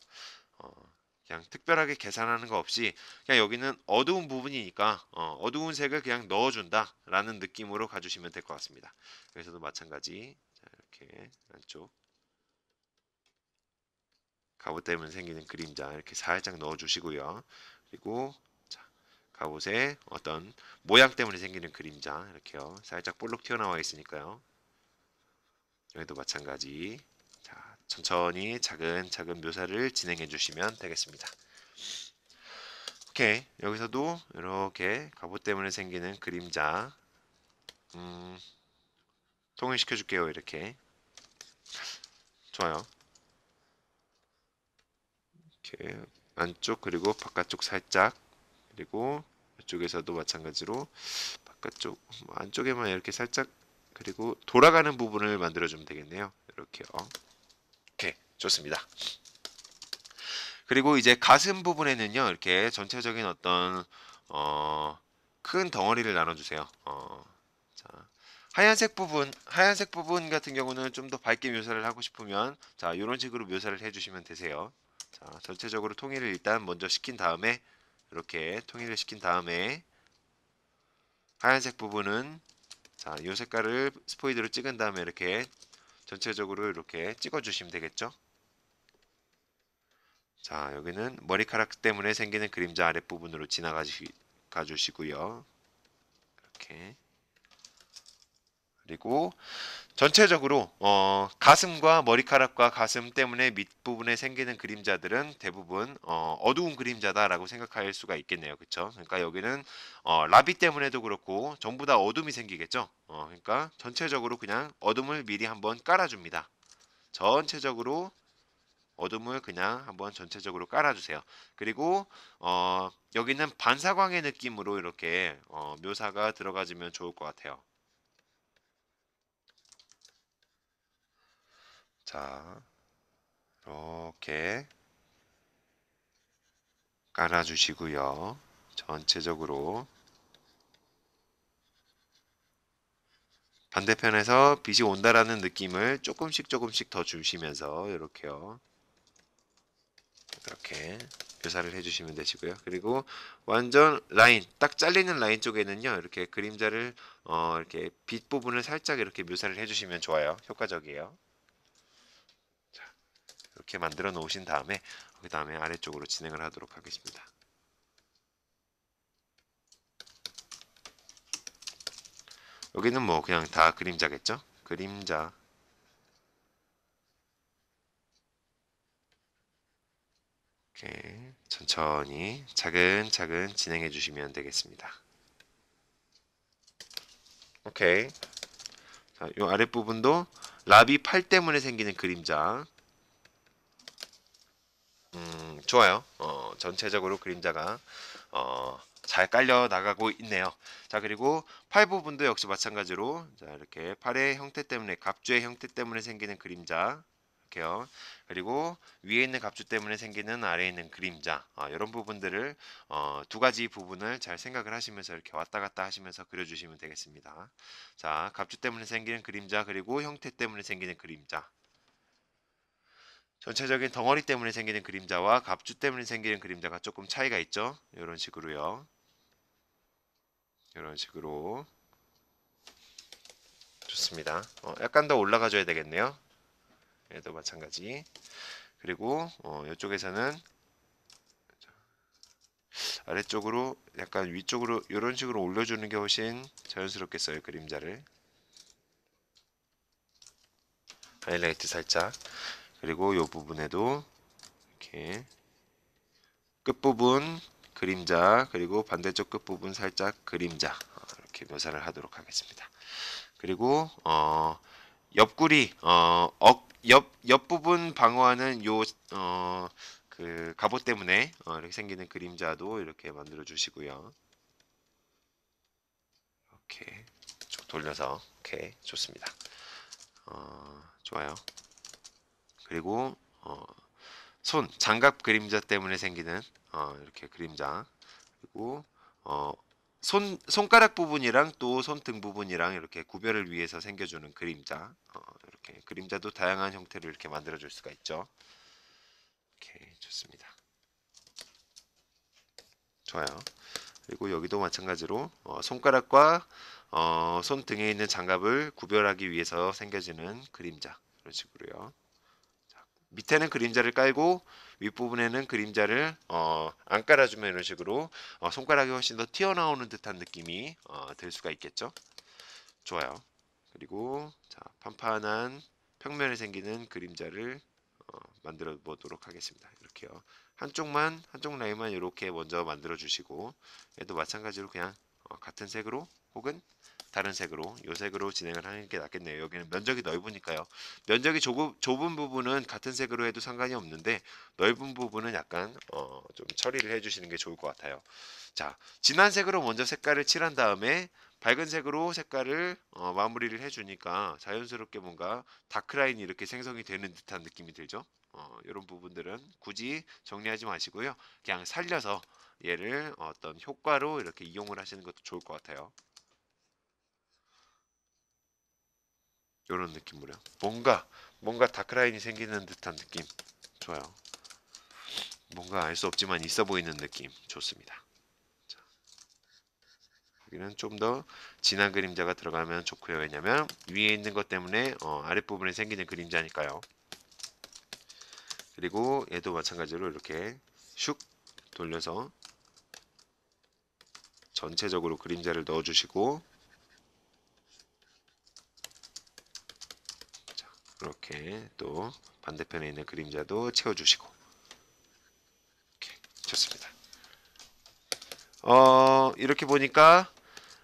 그냥 특별하게 계산하는 거 없이 그냥 여기는 어두운 부분이니까 어두운 색을 그냥 넣어준다라는 느낌으로 가주시면 될 것 같습니다. 여기서도 마찬가지. 자, 이렇게 안쪽 갑옷 때문에 생기는 그림자 이렇게 살짝 넣어주시고요. 그리고 자, 갑옷의 어떤 모양 때문에 생기는 그림자 이렇게요. 살짝 볼록 튀어나와 있으니까요. 여기도 마찬가지. 자, 천천히 차근차근 묘사를 진행해 주시면 되겠습니다. 오케이. 여기서도 이렇게 갑옷 때문에 생기는 그림자 통일시켜 줄게요. 이렇게. 좋아요. 이렇게 안쪽 그리고 바깥쪽 살짝, 그리고 이쪽에서도 마찬가지로 바깥쪽 안쪽에만 이렇게 살짝, 그리고 돌아가는 부분을 만들어 주면 되겠네요. 이렇게요. 오케이, 좋습니다. 그리고 이제 가슴 부분에는요, 이렇게 전체적인 어떤 큰 덩어리를 나눠주세요. 자, 하얀색 부분 같은 경우는 좀 더 밝게 묘사를 하고 싶으면 자, 이런 식으로 묘사를 해주시면 되세요. 자, 전체적으로 통일을 일단 먼저 시킨 다음에 이렇게 통일을 시킨 다음에 하얀색 부분은 자, 이 색깔을 스포이드로 찍은 다음에 이렇게 전체적으로 이렇게 찍어주시면 되겠죠. 자, 여기는 머리카락 때문에 생기는 그림자 아랫부분으로 지나가 주시고요. 이렇게. 그리고 전체적으로 가슴과 머리카락과 가슴 때문에 밑부분에 생기는 그림자들은 대부분 어두운 그림자다라고 생각할 수가 있겠네요. 그쵸? 그러니까 여기는 라비 때문에도 그렇고 전부 다 어둠이 생기겠죠? 그러니까 전체적으로 그냥 어둠을 미리 한번 깔아줍니다. 전체적으로 어둠을 그냥 한번 전체적으로 깔아주세요. 그리고 여기는 반사광의 느낌으로 이렇게 묘사가 들어가지면 좋을 것 같아요. 자, 이렇게 깔아주시고요. 전체적으로 반대편에서 빛이 온다라는 느낌을 조금씩 조금씩 더 주시면서 이렇게요. 이렇게 묘사를 해주시면 되시고요. 그리고 완전 라인, 딱 잘리는 라인 쪽에는요, 이렇게 그림자를 이렇게 빛 부분을 살짝 이렇게 묘사를 해주시면 좋아요. 효과적이에요. 자, 이렇게 만들어 놓으신 다음에 그 다음에 아래쪽으로 진행을 하도록 하겠습니다. 여기는 뭐 그냥 다 그림자겠죠? 그림자. 이렇게 천천히 차근차근 진행해 주시면 되겠습니다. 오케이. 자, 요 아랫부분도 라비 팔 때문에 생기는 그림자. 좋아요. 전체적으로 그림자가 잘 깔려 나가고 있네요. 자, 그리고 팔 부분도 역시 마찬가지로 자, 이렇게 팔의 형태 때문에 갑주의 형태 때문에 생기는 그림자 이렇게요. 그리고 위에 있는 갑주 때문에 생기는 아래에 있는 그림자 이런 부분들을 두 가지 부분을 잘 생각을 하시면서 이렇게 왔다 갔다 하시면서 그려주시면 되겠습니다. 자, 갑주 때문에 생기는 그림자 그리고 형태 때문에 생기는 그림자 전체적인 덩어리 때문에 생기는 그림자와 갑주 때문에 생기는 그림자가 조금 차이가 있죠. 이런 식으로요. 이런 식으로 좋습니다. 약간 더 올라가 줘야 되겠네요. 얘도 마찬가지. 그리고 이쪽에서는 아래쪽으로 약간 위쪽으로 이런 식으로 올려주는 게 훨씬 자연스럽겠어요. 그림자를 하이라이트 살짝. 그리고 이 부분에도 이렇게 끝부분 그림자 그리고 반대쪽 끝부분 살짝 그림자 이렇게 묘사를 하도록 하겠습니다. 그리고 옆구리 옆부분 방어하는 요 그 갑옷 때문에 이렇게 생기는 그림자도 이렇게 만들어 주시고요. 이렇게 쭉 돌려서 오케이 좋습니다. 좋아요. 그리고 손 장갑 그림자 때문에 생기는 이렇게 그림자 그리고 손가락 부분이랑 또 손등 부분이랑 이렇게 구별을 위해서 생겨주는 그림자 이렇게 그림자도 다양한 형태를 이렇게 만들어 줄 수가 있죠. 오케이 좋습니다. 좋아요. 그리고 여기도 마찬가지로 손가락과 손등에 있는 장갑을 구별하기 위해서 생겨지는 그림자 이런 식으로요. 밑에는 그림자를 깔고 윗부분에는 그림자를 안 깔아주면 이런 식으로 손가락이 훨씬 더 튀어나오는 듯한 느낌이 들 수가 있겠죠. 좋아요. 그리고 자, 판판한 평면에 생기는 그림자를 만들어 보도록 하겠습니다. 이렇게요. 한쪽 라인만 이렇게 먼저 만들어 주시고 얘도 마찬가지로 그냥 같은 색으로 혹은 다른 색으로 요 색으로 진행을 하는 게 낫겠네요. 여기는 면적이 넓으니까요. 면적이 좁은 부분은 같은 색으로 해도 상관이 없는데 넓은 부분은 약간 좀 처리를 해주시는 게 좋을 것 같아요. 자, 진한 색으로 먼저 색깔을 칠한 다음에 밝은 색으로 색깔을 마무리를 해주니까 자연스럽게 뭔가 다크라인이 이렇게 생성이 되는 듯한 느낌이 들죠. 이런 부분들은 굳이 정리하지 마시고요. 그냥 살려서 얘를 어떤 효과로 이렇게 이용을 하시는 것도 좋을 것 같아요. 이런 느낌으로요. 뭔가 다크라인이 생기는 듯한 느낌. 좋아요. 뭔가 알 수 없지만 있어 보이는 느낌. 좋습니다. 자, 여기는 좀 더 진한 그림자가 들어가면 좋고요. 왜냐면 위에 있는 것 때문에 아랫부분에 생기는 그림자니까요. 그리고 얘도 마찬가지로 이렇게 슉 돌려서 전체적으로 그림자를 넣어주시고 이렇게 또 반대편에 있는 그림자도 채워주시고. 오케이, 좋습니다. 이렇게 보니까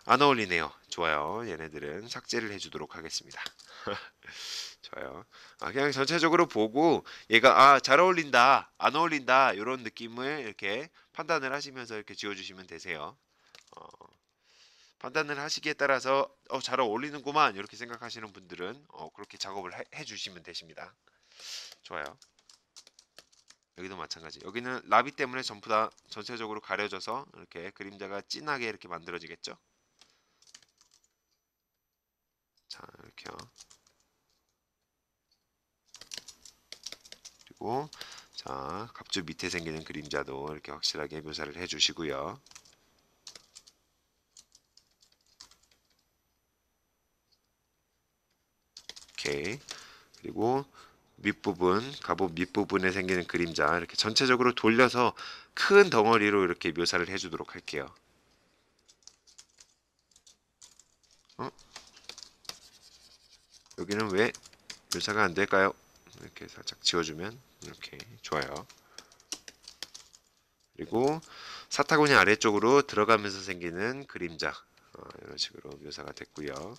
안 어울리네요. 좋아요. 얘네들은 삭제를 해주도록 하겠습니다. 좋아요. 그냥 전체적으로 보고 얘가 잘 어울린다, 안 어울린다 이런 느낌을 이렇게 판단을 하시면서 이렇게 지워주시면 되세요. 어, 판단을 하시기에 따라서 잘 어울리는구만 이렇게 생각하시는 분들은 그렇게 작업을 해주시면 되십니다. 좋아요. 여기도 마찬가지. 여기는 라비 때문에 전부 다 전체적으로 가려져서 이렇게 그림자가 진하게 이렇게 만들어지겠죠. 자, 이렇게요. 그리고 자, 갑주 밑에 생기는 그림자도 이렇게 확실하게 묘사를 해주시고요. 오케이. 그리고 밑부분, 갑옷 밑부분에 생기는 그림자 이렇게 전체적으로 돌려서 큰 덩어리로 이렇게 묘사를 해주도록 할게요. 여기는 왜 묘사가 안 될까요? 이렇게 살짝 지워주면 이렇게 좋아요. 그리고 사타구니 아래쪽으로 들어가면서 생기는 그림자 이런 식으로 묘사가 됐고요.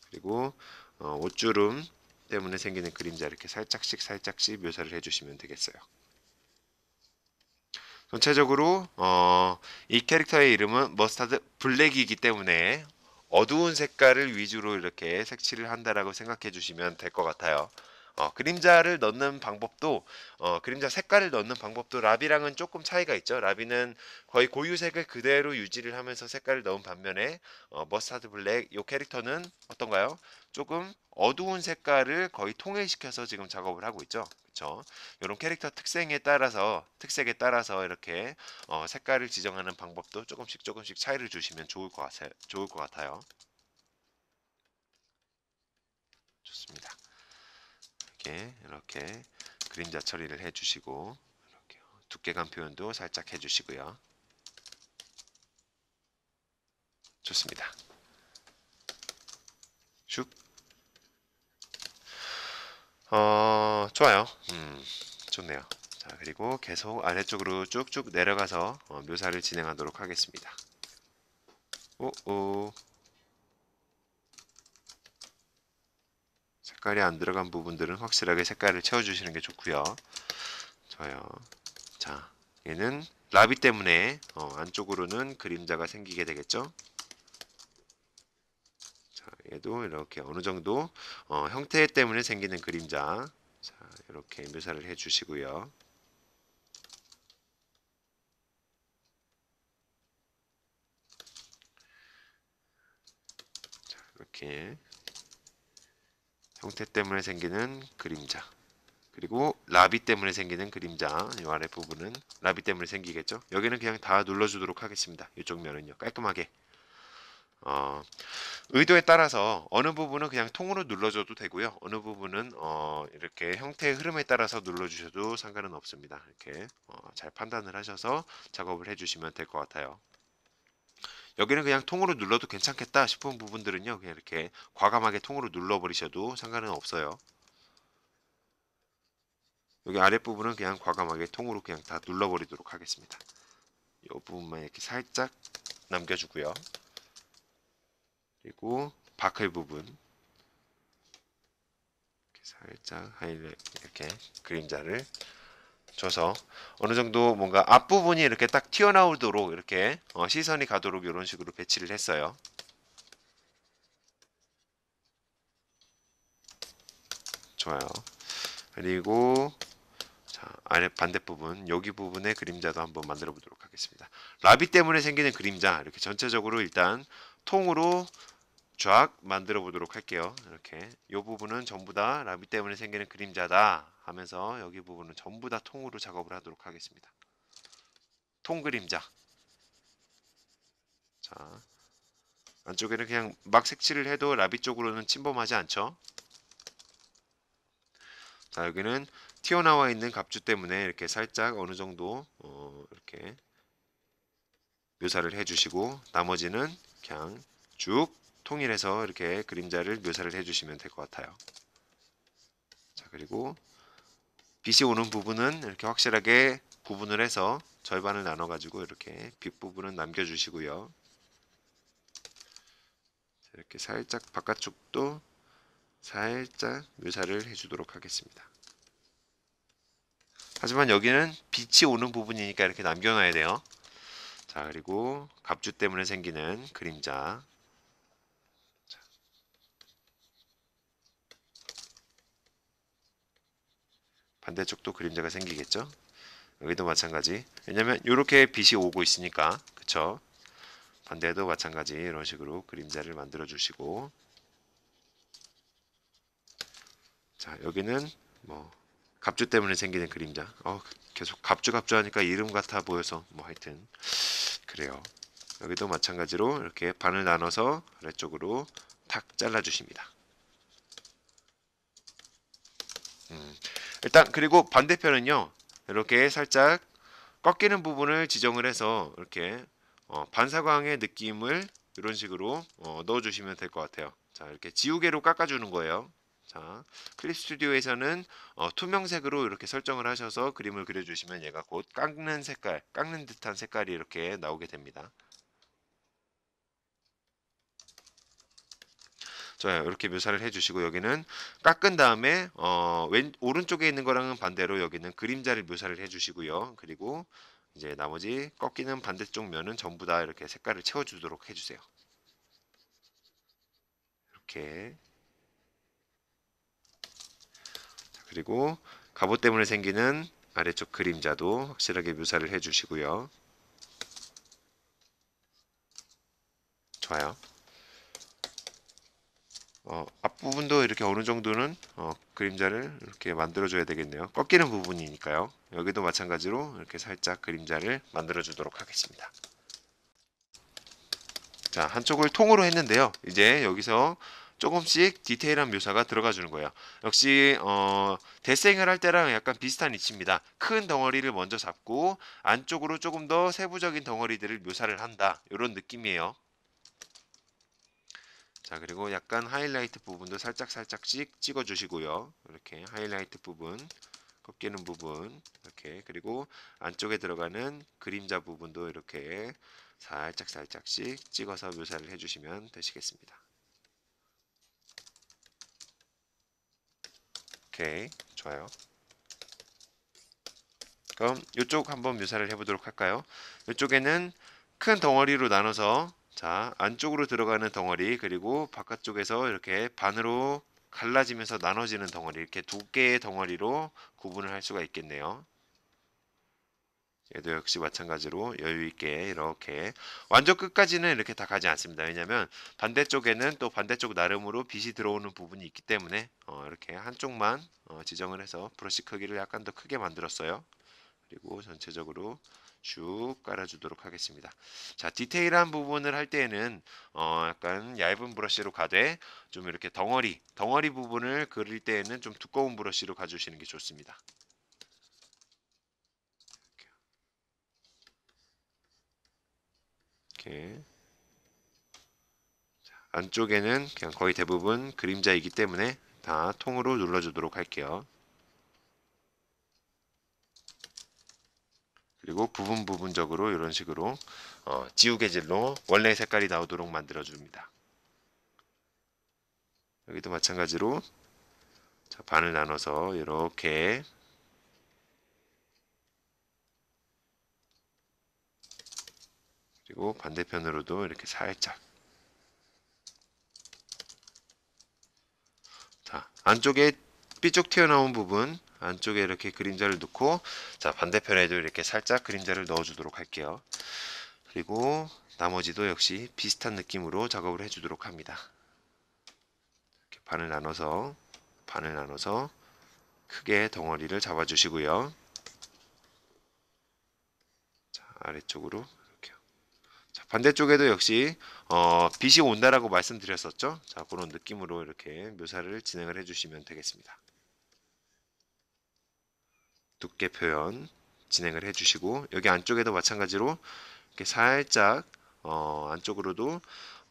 그리고 옷주름 때문에 생기는 그림자 이렇게 살짝씩 묘사를 해주시면 되겠어요. 전체적으로 이 캐릭터의 이름은 머스타드 블랙이기 때문에 어두운 색깔을 위주로 이렇게 색칠을 한다라고 생각해 주시면 될 것 같아요. 그림자를 넣는 방법도 그림자 색깔을 넣는 방법도 라비랑은 조금 차이가 있죠. 라비는 거의 고유색을 그대로 유지를 하면서 색깔을 넣은 반면에 머스타드 블랙 이 캐릭터는 어떤가요? 조금 어두운 색깔을 거의 통일시켜서 지금 작업을 하고 있죠. 그렇죠? 이런 캐릭터 특색에 따라서 이렇게 색깔을 지정하는 방법도 조금씩 차이를 주시면 좋을 것 같아요. 좋습니다. 이렇게 그림자 처리를 해주시고 이렇게 두께감 표현도 살짝 해주시고요. 좋습니다. 슉. 좋아요. 좋네요. 자, 그리고 계속 아래쪽으로 쭉쭉 내려가서 묘사를 진행하도록 하겠습니다. 오오. 색깔이 안 들어간 부분들은 확실하게 색깔을 채워주시는 게 좋고요. 좋아요. 자, 얘는 라비 때문에 안쪽으로는 그림자가 생기게 되겠죠. 자, 얘도 이렇게 어느 정도 형태 때문에 생기는 그림자. 자, 이렇게 묘사를 해주시고요. 자, 이렇게 형태 때문에 생기는 그림자. 그리고 라비 때문에 생기는 그림자. 이 아래 부분은 라비 때문에 생기겠죠. 여기는 그냥 다 눌러주도록 하겠습니다. 이쪽 면은요. 깔끔하게. 의도에 따라서 어느 부분은 그냥 통으로 눌러줘도 되고요. 어느 부분은 이렇게 형태의 흐름에 따라서 눌러주셔도 상관은 없습니다. 이렇게 잘 판단을 하셔서 작업을 해주시면 될 것 같아요. 여기는 그냥 통으로 눌러도 괜찮겠다 싶은 부분들은요. 그냥 이렇게 과감하게 통으로 눌러버리셔도 상관은 없어요. 여기 아랫부분은 그냥 과감하게 통으로 그냥 다 눌러버리도록 하겠습니다. 이 부분만 이렇게 살짝 남겨주고요. 그리고 바클 부분 살짝 하이라이트 이렇게 그림자를 줘서 어느 정도 뭔가 앞부분이 이렇게 딱 튀어나오도록 이렇게 시선이 가도록 이런 식으로 배치를 했어요. 좋아요. 그리고 자, 아래 반대부분 여기 부분의 그림자도 한번 만들어 보도록 하겠습니다. 라비 때문에 생기는 그림자 이렇게 전체적으로 일단 통으로 쫙 만들어 보도록 할게요. 이렇게 이 부분은 전부 다 라비 때문에 생기는 그림자다 하면서 여기 부분은 전부 다 통으로 작업을 하도록 하겠습니다. 통 그림자. 자, 안쪽에는 그냥 막 색칠을 해도 라비 쪽으로는 침범하지 않죠. 자, 여기는 튀어나와 있는 갑주 때문에 이렇게 살짝 어느 정도 이렇게 묘사를 해주시고 나머지는 그냥 쭉 통일해서 이렇게 그림자를 묘사를 해주시면 될 것 같아요. 그리고 빛이 오는 부분은 이렇게 확실하게 구분을 해서 절반을 나눠 가지고 이렇게 빛 부분은 남겨 주시고요. 이렇게 살짝 바깥쪽도 살짝 묘사를 해 주도록 하겠습니다. 하지만 여기는 빛이 오는 부분이니까 이렇게 남겨놔야 돼요. 자, 그리고 갑주 때문에 생기는 그림자. 반대쪽도 그림자가 생기겠죠? 여기도 마찬가지. 왜냐면 이렇게 빛이 오고 있으니까, 그쵸? 반대도 마찬가지 이런 식으로 그림자를 만들어 주시고, 자, 여기는 뭐 갑주 때문에 생기는 그림자. 계속 갑주 하니까 이름 같아 보여서 뭐 하여튼 그래요. 여기도 마찬가지로 이렇게 반을 나눠서 아래쪽으로 탁 잘라 주십니다. 일단 그리고 반대편은요. 이렇게 살짝 꺾이는 부분을 지정을 해서 이렇게 반사광의 느낌을 이런 식으로 넣어주시면 될 것 같아요. 자, 이렇게 지우개로 깎아주는 거예요. 자, 클립 스튜디오에서는 투명색으로 이렇게 설정을 하셔서 그림을 그려주시면 얘가 곧 깎는 색깔, 깎는 듯한 색깔이 이렇게 나오게 됩니다. 좋아요. 이렇게 묘사를 해주시고 여기는 깎은 다음에 오른쪽에 있는 거랑은 반대로 여기는 그림자를 묘사를 해주시고요. 그리고 이제 나머지 꺾이는 반대쪽 면은 전부 다 이렇게 색깔을 채워주도록 해주세요. 이렇게. 그리고 갑옷 때문에 생기는 아래쪽 그림자도 확실하게 묘사를 해주시고요. 좋아요. 앞부분도 이렇게 어느 정도는 그림자를 이렇게 만들어 줘야 되겠네요. 꺾이는 부분이니까요. 여기도 마찬가지로 이렇게 살짝 그림자를 만들어 주도록 하겠습니다. 자, 한쪽을 통으로 했는데요. 이제 여기서 조금씩 디테일한 묘사가 들어가 주는 거예요. 역시 대생을 할 때랑 약간 비슷한 위치입니다. 큰 덩어리를 먼저 잡고 안쪽으로 조금 더 세부적인 덩어리들을 묘사를 한다. 이런 느낌이에요. 자, 그리고 약간 하이라이트 부분도 살짝씩 찍어 주시고요. 이렇게 하이라이트 부분, 꺾이는 부분, 이렇게. 그리고 안쪽에 들어가는 그림자 부분도 이렇게 살짝씩 찍어서 묘사를 해주시면 되시겠습니다. 오케이, 좋아요. 그럼 이쪽 한번 묘사를 해보도록 할까요? 이쪽에는 큰 덩어리로 나눠서 자, 안쪽으로 들어가는 덩어리 그리고 바깥쪽에서 이렇게 반으로 갈라지면서 나눠지는 덩어리 이렇게 두 개의 덩어리로 구분을 할 수가 있겠네요. 얘도 역시 마찬가지로 여유 있게 이렇게 완전 끝까지는 이렇게 다 가지 않습니다. 왜냐하면 반대쪽에는 또 반대쪽 나름으로 빛이 들어오는 부분이 있기 때문에 이렇게 한쪽만 지정을 해서 브러쉬 크기를 약간 더 크게 만들었어요. 그리고 전체적으로 쭉 깔아주도록 하겠습니다. 자, 디테일한 부분을 할 때에는 약간 얇은 브러쉬로 가되 좀 이렇게 덩어리 부분을 그릴 때에는 좀 두꺼운 브러쉬로 가주시는 게 좋습니다. 이렇게 안쪽에는 그냥 거의 대부분 그림자이기 때문에 다 통으로 눌러주도록 할게요. 그리고 부분적으로 이런 식으로 지우개질로 원래 색깔이 나오도록 만들어 줍니다. 여기도 마찬가지로 자, 반을 나눠서 이렇게 그리고 반대편으로도 이렇게 살짝 자, 안쪽에 삐쭉 튀어나온 부분 안쪽에 이렇게 그림자를 넣고 자, 반대편에도 이렇게 살짝 그림자를 넣어 주도록 할게요. 그리고 나머지도 역시 비슷한 느낌으로 작업을 해주도록 합니다. 이렇게 반을 나눠서 크게 덩어리를 잡아주시고요. 자, 아래쪽으로 이렇게요. 자, 반대쪽에도 역시 빛이 온다라고 말씀드렸었죠. 자, 그런 느낌으로 이렇게 묘사를 진행을 해주시면 되겠습니다. 두께 표현 진행을 해주시고 여기 안쪽에도 마찬가지로 이렇게 살짝 안쪽으로도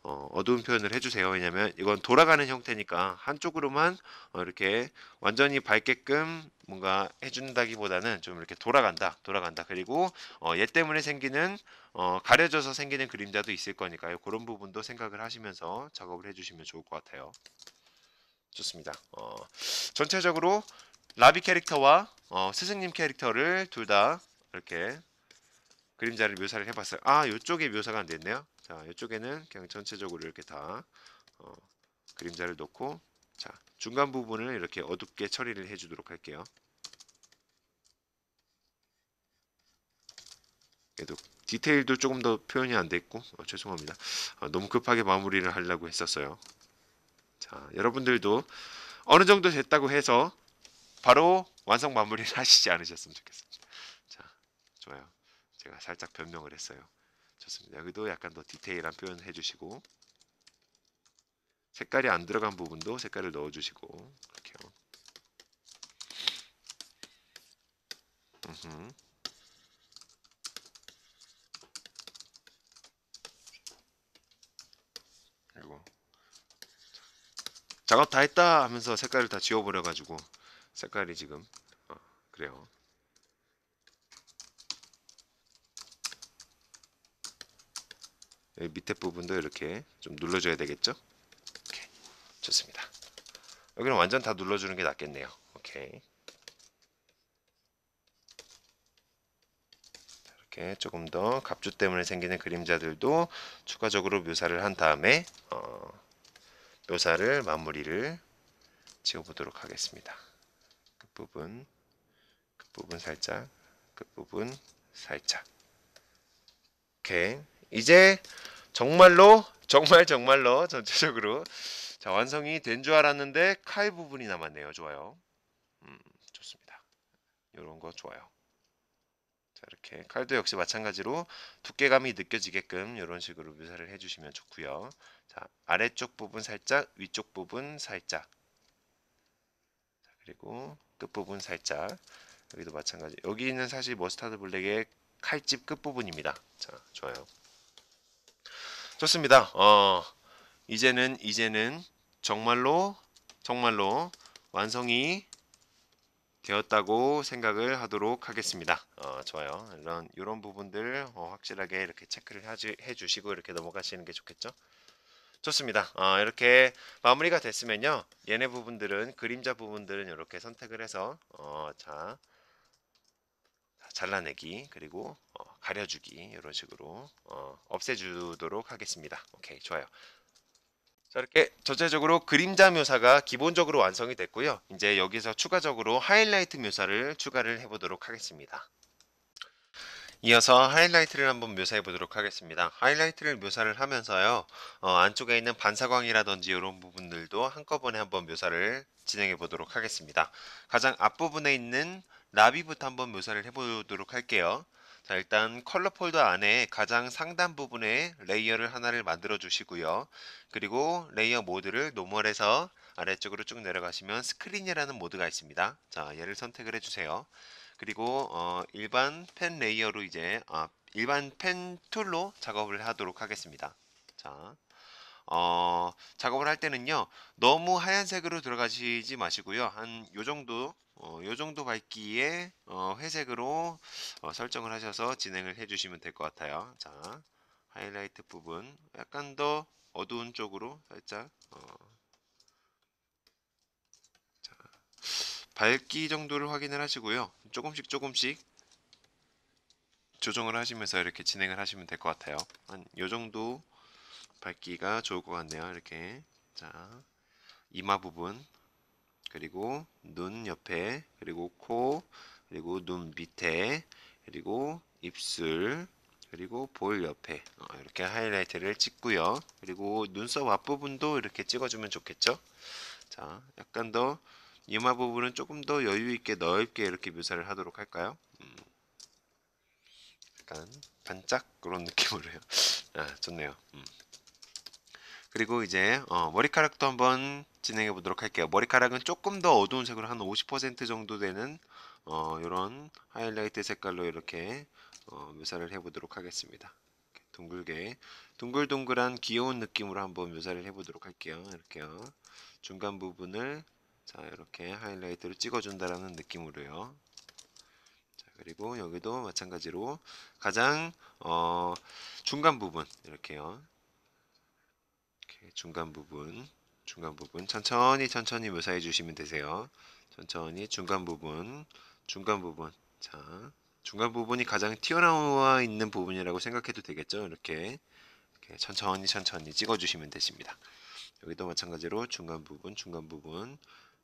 어두운 표현을 해주세요. 왜냐면 이건 돌아가는 형태니까 한쪽으로만 이렇게 완전히 밝게끔 뭔가 해준다기보다는 좀 이렇게 돌아간다. 그리고 얘 때문에 생기는 가려져서 생기는 그림자도 있을 거니까요. 그런 부분도 생각을 하시면서 작업을 해주시면 좋을 것 같아요. 좋습니다. 전체적으로 라비 캐릭터와 스승님 캐릭터를 둘 다 이렇게 그림자를 묘사를 해봤어요. 아, 이쪽에 묘사가 안 됐네요. 자, 이쪽에는 그냥 전체적으로 이렇게 다 어, 그림자를 놓고, 자, 중간 부분을 이렇게 어둡게 처리를 해주도록 할게요. 그래도 디테일도 조금 더 표현이 안 됐고, 죄송합니다. 너무 급하게 마무리를 하려고 했었어요. 자, 여러분들도 어느 정도 됐다고 해서 바로 완성 마무리를 하시지 않으셨으면 좋겠습니다. 자, 좋아요. 제가 살짝 변명을 했어요. 좋습니다. 여기도 약간 더 디테일한 표현 해주시고, 색깔이 안 들어간 부분도 색깔을 넣어주시고, 이렇게요. 음흠. 그리고 작업 다 했다 하면서 색깔을 다 지워버려가지고 색깔이 지금 그래요. 여기 밑에 부분도 이렇게 좀 눌러줘야 되겠죠? 오케이. 좋습니다. 여기는 완전 다 눌러주는 게 낫겠네요. 오케이. 이렇게 조금 더 갑주 때문에 생기는 그림자들도 추가적으로 묘사를 한 다음에 묘사를 마무리를 지워보도록 하겠습니다. 끝부분 살짝, 끝부분 살짝. 오케이. 이제 정말로 전체적으로 자, 완성이 된 줄 알았는데 칼 부분이 남았네요. 좋아요. 좋습니다. 이런 거 좋아요. 자, 이렇게 칼도 역시 마찬가지로 두께감이 느껴지게끔 이런 식으로 묘사를 해주시면 좋고요. 자, 아래쪽 부분 살짝, 위쪽 부분 살짝. 자, 그리고 끝부분 살짝. 여기도 마찬가지. 여기는 사실 머스타드 블랙의 칼집 끝부분입니다. 자, 좋아요. 좋습니다. 이제는 정말로 완성이 되었다고 생각을 하도록 하겠습니다. 좋아요. 이런 부분들 확실하게 이렇게 체크를 해주시고 이렇게 넘어가시는 게 좋겠죠? 좋습니다. 이렇게 마무리가 됐으면요. 얘네 부분들은 그림자 부분들은 이렇게 선택을 해서 자, 잘라내기 그리고 가려주기 이런 식으로 없애주도록 하겠습니다. 오케이, 좋아요. 자, 이렇게 전체적으로 그림자 묘사가 기본적으로 완성이 됐고요. 이제 여기서 추가적으로 하이라이트 묘사를 추가를 해보도록 하겠습니다. 이어서 하이라이트를 한번 묘사해 보도록 하겠습니다. 하이라이트를 묘사를 하면서요. 안쪽에 있는 반사광이라든지 이런 부분들도 한꺼번에 한번 묘사를 진행해 보도록 하겠습니다. 가장 앞부분에 있는 나비부터 한번 묘사를 해보도록 할게요. 자, 일단 컬러 폴더 안에 가장 상단 부분에 레이어를 하나를 만들어 주시고요. 그리고 레이어 모드를 노멀에서 아래쪽으로 쭉 내려가시면 스크린이라는 모드가 있습니다. 자, 얘를 선택을 해주세요. 그리고 일반 펜 레이어로 이제 일반 펜 툴로 작업을 하도록 하겠습니다. 자, 작업을 할 때는요, 너무 하얀색으로 들어가시지 마시고요. 한 요 정도 밝기의 회색으로 설정을 하셔서 진행을 해주시면 될 것 같아요. 자, 하이라이트 부분 약간 더 어두운 쪽으로 살짝 자, 밝기 정도를 확인을 하시고요. 조금씩 조정을 하시면서 이렇게 진행을 하시면 될 것 같아요. 한 요 정도 밝기가 좋을 것 같네요. 이렇게 자, 이마 부분 그리고 눈 옆에 그리고 코 그리고 눈 밑에 그리고 입술 그리고 볼 옆에 이렇게 하이라이트를 찍고요. 그리고 눈썹 앞부분도 이렇게 찍어주면 좋겠죠. 자, 약간 더 이마 부분은 조금 더 여유 있게 넓게 이렇게 묘사를 하도록 할까요? 약간 반짝 그런 느낌으로 해요. 좋네요. 그리고 이제 머리카락도 한번 진행해 보도록 할게요. 머리카락은 조금 더 어두운 색으로 한 50% 정도 되는 이런 하이라이트 색깔로 이렇게 묘사를 해 보도록 하겠습니다. 둥글게 동글동글한 귀여운 느낌으로 한번 묘사를 해보도록 할게요. 이렇게요. 중간 부분을 자 이렇게 하이라이트로 찍어준다라는 느낌으로요. 자 그리고 여기도 마찬가지로 가장 중간 부분 이렇게요. 이렇게 중간 부분 천천히 묘사해 주시면 되세요. 천천히 중간 부분 자 중간 부분이 가장 튀어나와 있는 부분이라고 생각해도 되겠죠. 이렇게 천천히 찍어주시면 되십니다. 여기도 마찬가지로 중간 부분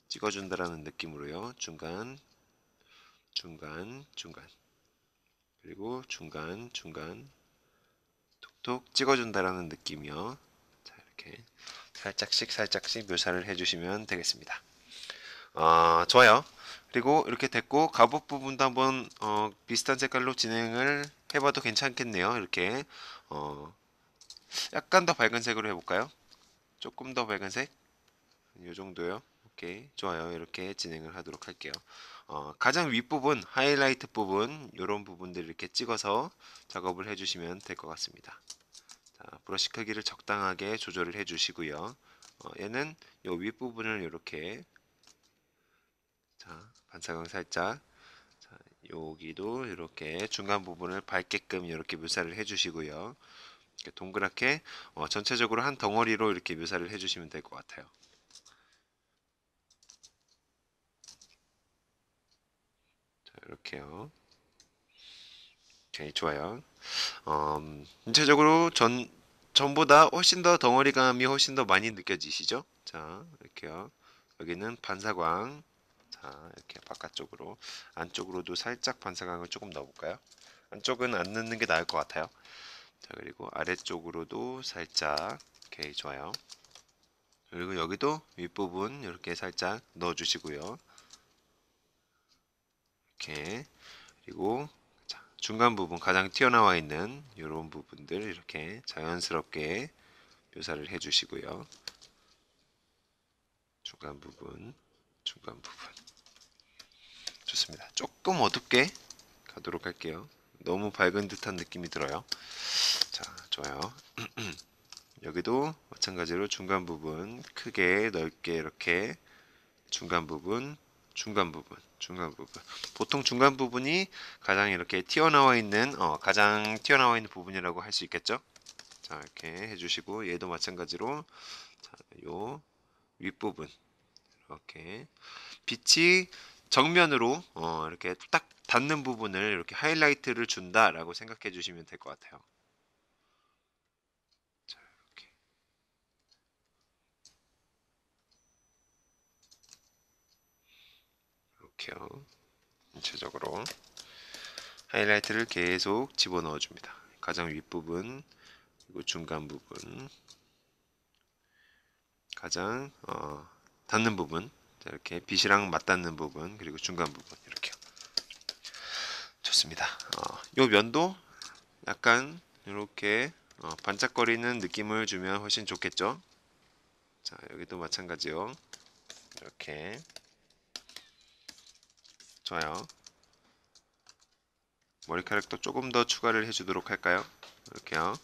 찍어준다라는 느낌으로요. 중간 그리고 중간 톡톡 찍어준다라는 느낌이요. 자 이렇게 살짝씩 묘사를 해주시면 되겠습니다. 좋아요. 그리고 이렇게 됐고 갑옷 부분도 한번 비슷한 색깔로 진행을 해봐도 괜찮겠네요. 이렇게 약간 더 밝은 색으로 해볼까요? 조금 더 밝은 색? 이 정도요. 오케이, 좋아요. 이렇게 진행을 하도록 할게요. 가장 윗부분, 하이라이트 부분, 이런 부분들 이렇게 찍어서 작업을 해주시면 될 것 같습니다. 자, 브러쉬 크기를 적당하게 조절을 해주시고요. 얘는 이 윗부분을 이렇게 자, 반사광 살짝 자, 여기도 이렇게 중간 부분을 밝게끔 이렇게 묘사를 해주시고요. 이렇게 동그랗게 전체적으로 한 덩어리로 이렇게 묘사를 해주시면 될 것 같아요. 자, 이렇게요. 오케이, 좋아요. 전체적으로 전보다 훨씬 더 덩어리감이 훨씬 더 많이 느껴지시죠? 자, 이렇게요. 여기는 반사광. 자, 이렇게 바깥쪽으로, 안쪽으로도 살짝 반사광을 조금 넣어볼까요? 안쪽은 안 넣는 게 나을 것 같아요. 자, 그리고 아래쪽으로도 살짝. 오케이, 좋아요. 그리고 여기도 윗부분 이렇게 살짝 넣어주시고요. 이렇게. 그리고 자, 중간 부분 가장 튀어나와 있는 이런 부분들 이렇게 자연스럽게 묘사를 해주시고요. 중간 부분 좋습니다. 조금 어둡게 가도록 할게요. 너무 밝은 듯한 느낌이 들어요. 자, 좋아요. 여기도 마찬가지로 중간 부분 크게 넓게 이렇게 중간 부분 보통 중간 부분이 가장 이렇게 튀어나와 있는 가장 튀어나와 있는 부분이라고 할 수 있겠죠. 자 이렇게 해주시고 얘도 마찬가지로 자, 요 윗부분 이렇게 빛이 정면으로 이렇게 딱 닿는 부분을 이렇게 하이라이트를 준다라고 생각해 주시면 될 것 같아요. 자, 이렇게요. 전체적으로 하이라이트를 계속 집어넣어 줍니다. 가장 윗부분 그리고 중간 부분 가장 닿는 부분 이렇게 빛이랑 맞닿는 부분 그리고 중간 부분 이렇게 좋습니다. 요 면도 약간 이렇게 반짝거리는 느낌을 주면 훨씬 좋겠죠. 자 여기도 마찬가지요. 이렇게 좋아요. 머리카락도 조금 더 추가를 해주도록 할까요? 이렇게요.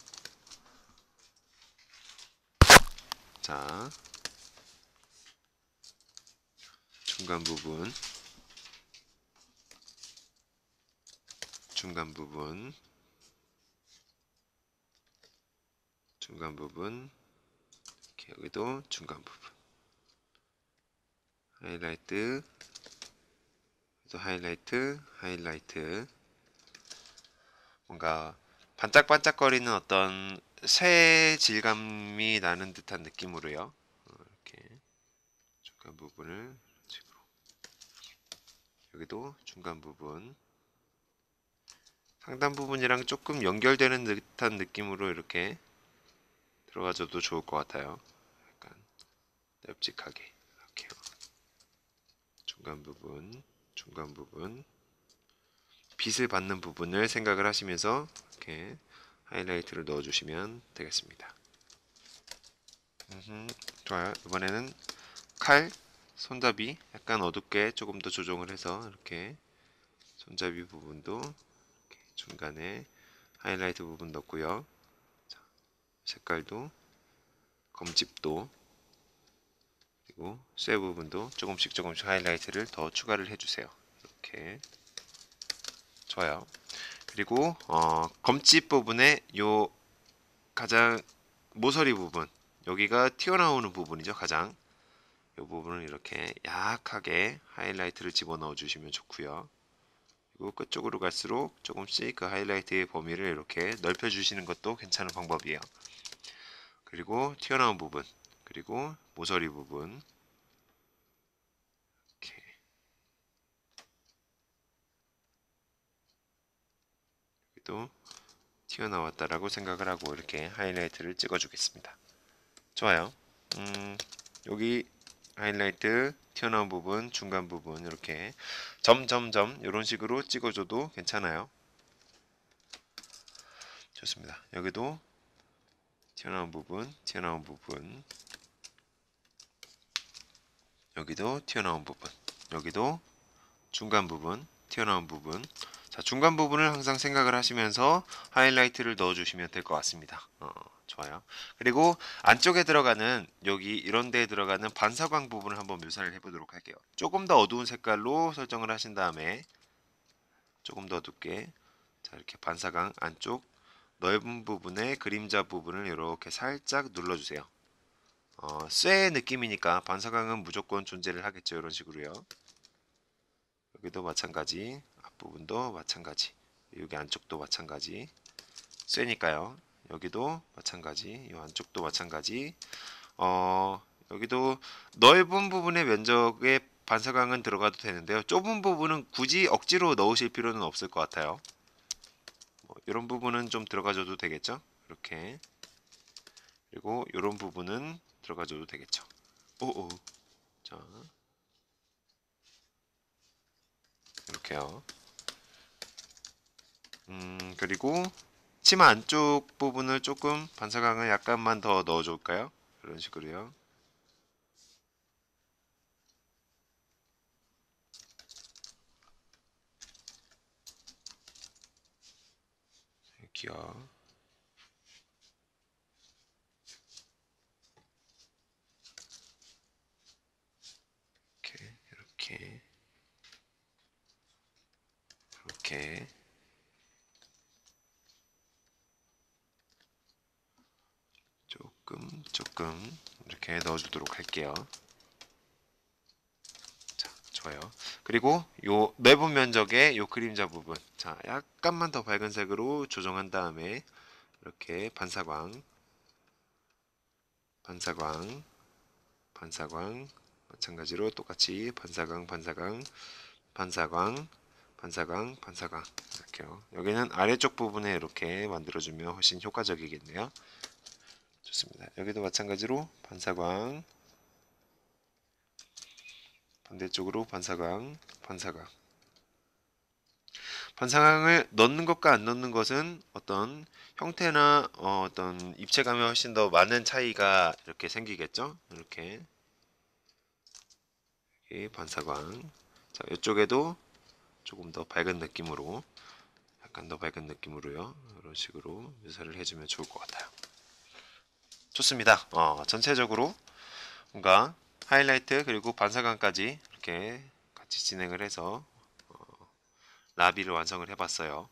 자 중간 부분 이렇게 여기도 중간 부분 하이라이트 또 하이라이트 뭔가 반짝반짝거리는 어떤 새 질감이 나는 듯한 느낌으로요. 이렇게 중간 부분을 이런 식으로 여기도 중간 부분 상단 부분이랑 조금 연결되는 듯한 느낌으로 이렇게 들어가줘도 좋을 것 같아요. 약간 널찍하게 이렇게요. 중간 부분 빛을 받는 부분을 생각을 하시면서 이렇게 하이라이트를 넣어주시면 되겠습니다. 좋아요. 이번에는 칼, 손잡이 약간 어둡게 조금 더 조정을 해서 이렇게 손잡이 부분도 이렇게 중간에 하이라이트 부분 넣고요. 색깔도, 검집도, 그리고 쇠 부분도 조금씩 하이라이트를 더 추가를 해주세요. 이렇게. 좋아요. 그리고 검집 부분에 요 가장 모서리 부분, 여기가 튀어나오는 부분이죠. 가장 이 부분을 이렇게 약하게 하이라이트를 집어넣어 주시면 좋고요. 그리고 끝쪽으로 갈수록 조금씩 그 하이라이트의 범위를 이렇게 넓혀 주시는 것도 괜찮은 방법이에요. 그리고 튀어나온 부분, 그리고 모서리 부분, 이렇게. 여기도 튀어나왔다라고 생각을 하고 이렇게 하이라이트를 찍어 주겠습니다. 좋아요. 여기 하이라이트, 튀어나온 부분, 중간 부분 이렇게 점점점 이런 식으로 찍어줘도 괜찮아요. 좋습니다. 여기도 튀어나온 부분, 튀어나온 부분, 여기도 튀어나온 부분, 여기도 중간 부분, 튀어나온 부분. 자, 중간 부분을 항상 생각을 하시면서 하이라이트를 넣어주시면 될 것 같습니다. 좋아요. 그리고 안쪽에 들어가는 여기 이런 데에 들어가는 반사광 부분을 한번 묘사를 해보도록 할게요. 조금 더 어두운 색깔로 설정을 하신 다음에 조금 더 어둡게, 자, 이렇게 반사광 안쪽 넓은 부분의 그림자 부분을 이렇게 살짝 눌러주세요. 쇠의 느낌이니까 반사광은 무조건 존재를 하겠죠. 이런 식으로요. 여기도 마찬가지, 앞부분도 마찬가지, 여기 안쪽도 마찬가지, 쇠니까요. 여기도 마찬가지, 이 안쪽도 마찬가지. 여기도 넓은 부분의 면적에 반사광은 들어가도 되는데요. 좁은 부분은 굳이 억지로 넣으실 필요는 없을 것 같아요. 이런 부분은 좀 들어가줘도 되겠죠. 이렇게. 그리고 이런 부분은 들어가줘도 되겠죠. 오오. 자, 이렇게요. 그리고 치마 안쪽 부분을 조금 반사광을 약간만 더 넣어줄까요? 이런 식으로요. 여기요. 이렇게, 이렇게, 이렇게. 조금 이렇게 넣어주도록 할게요. 자, 좋아요. 그리고 요 넓은 면적의 요 그림자 부분, 자, 약간만 더 밝은 색으로 조정한 다음에 이렇게 반사광, 반사광, 반사광, 마찬가지로 똑같이 반사광, 반사광, 반사광, 반사광, 반사광 이렇게요. 여기는 아래쪽 부분에 이렇게 만들어주면 훨씬 효과적이겠네요. 좋습니다. 여기도 마찬가지로 반사광, 반대쪽으로 반사광, 반사광. 반사광을 넣는 것과 안 넣는 것은 어떤 형태나 어떤 입체감이 훨씬 더 많은 차이가 이렇게 생기겠죠. 이렇게 반사광. 자, 이쪽에도 조금 더 밝은 느낌으로, 약간 더 밝은 느낌으로요. 이런 식으로 묘사를 해주면 좋을 것 같아요. 좋습니다. 전체적으로 뭔가 하이라이트 그리고 반사광까지 이렇게 같이 진행을 해서 라비를 완성을 해봤어요.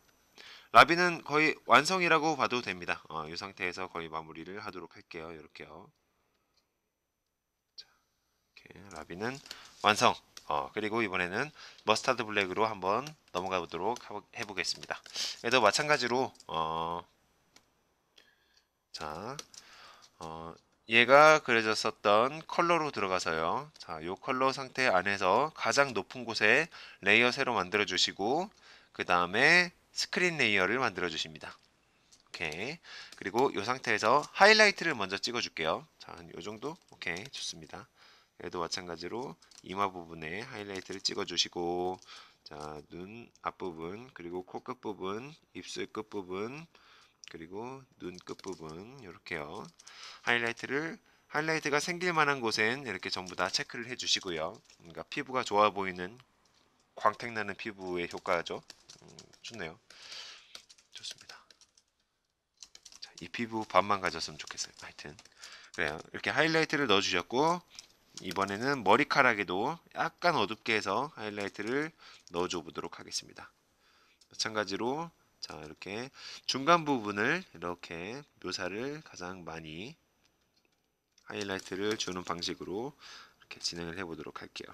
라비는 거의 완성이라고 봐도 됩니다. 이 상태에서 거의 마무리를 하도록 할게요. 이렇게요. 자, 이렇게 라비는 완성. 그리고 이번에는 머스타드 블랙으로 한번 넘어가 보도록 해보겠습니다. 얘도 마찬가지로 자, 얘가 그려졌었던 컬러로 들어가서요. 자, 요 컬러 상태 안에서 가장 높은 곳에 레이어 새로 만들어 주시고 그 다음에 스크린 레이어를 만들어 주십니다. 오케이. 그리고 이 상태에서 하이라이트를 먼저 찍어 줄게요. 자, 이 정도? 오케이. 좋습니다. 얘도 마찬가지로 이마 부분에 하이라이트를 찍어 주시고 자, 눈 앞부분, 그리고 코 끝부분, 입술 끝부분, 그리고 눈 끝부분 이렇게요. 하이라이트가 생길 만한 곳엔 이렇게 전부 다 체크를 해 주시고요. 그러니까 피부가 좋아 보이는 광택 나는 피부의 효과죠. 좋네요. 좋습니다. 자, 이 피부 반만 가졌으면 좋겠어요. 하여튼 그래요. 이렇게 하이라이트를 넣어주셨고, 이번에는 머리카락에도 약간 어둡게 해서 하이라이트를 넣어줘 보도록 하겠습니다. 마찬가지로 자, 이렇게 중간 부분을 이렇게 묘사를 가장 많이 하이라이트를 주는 방식으로 이렇게 진행을 해 보도록 할게요.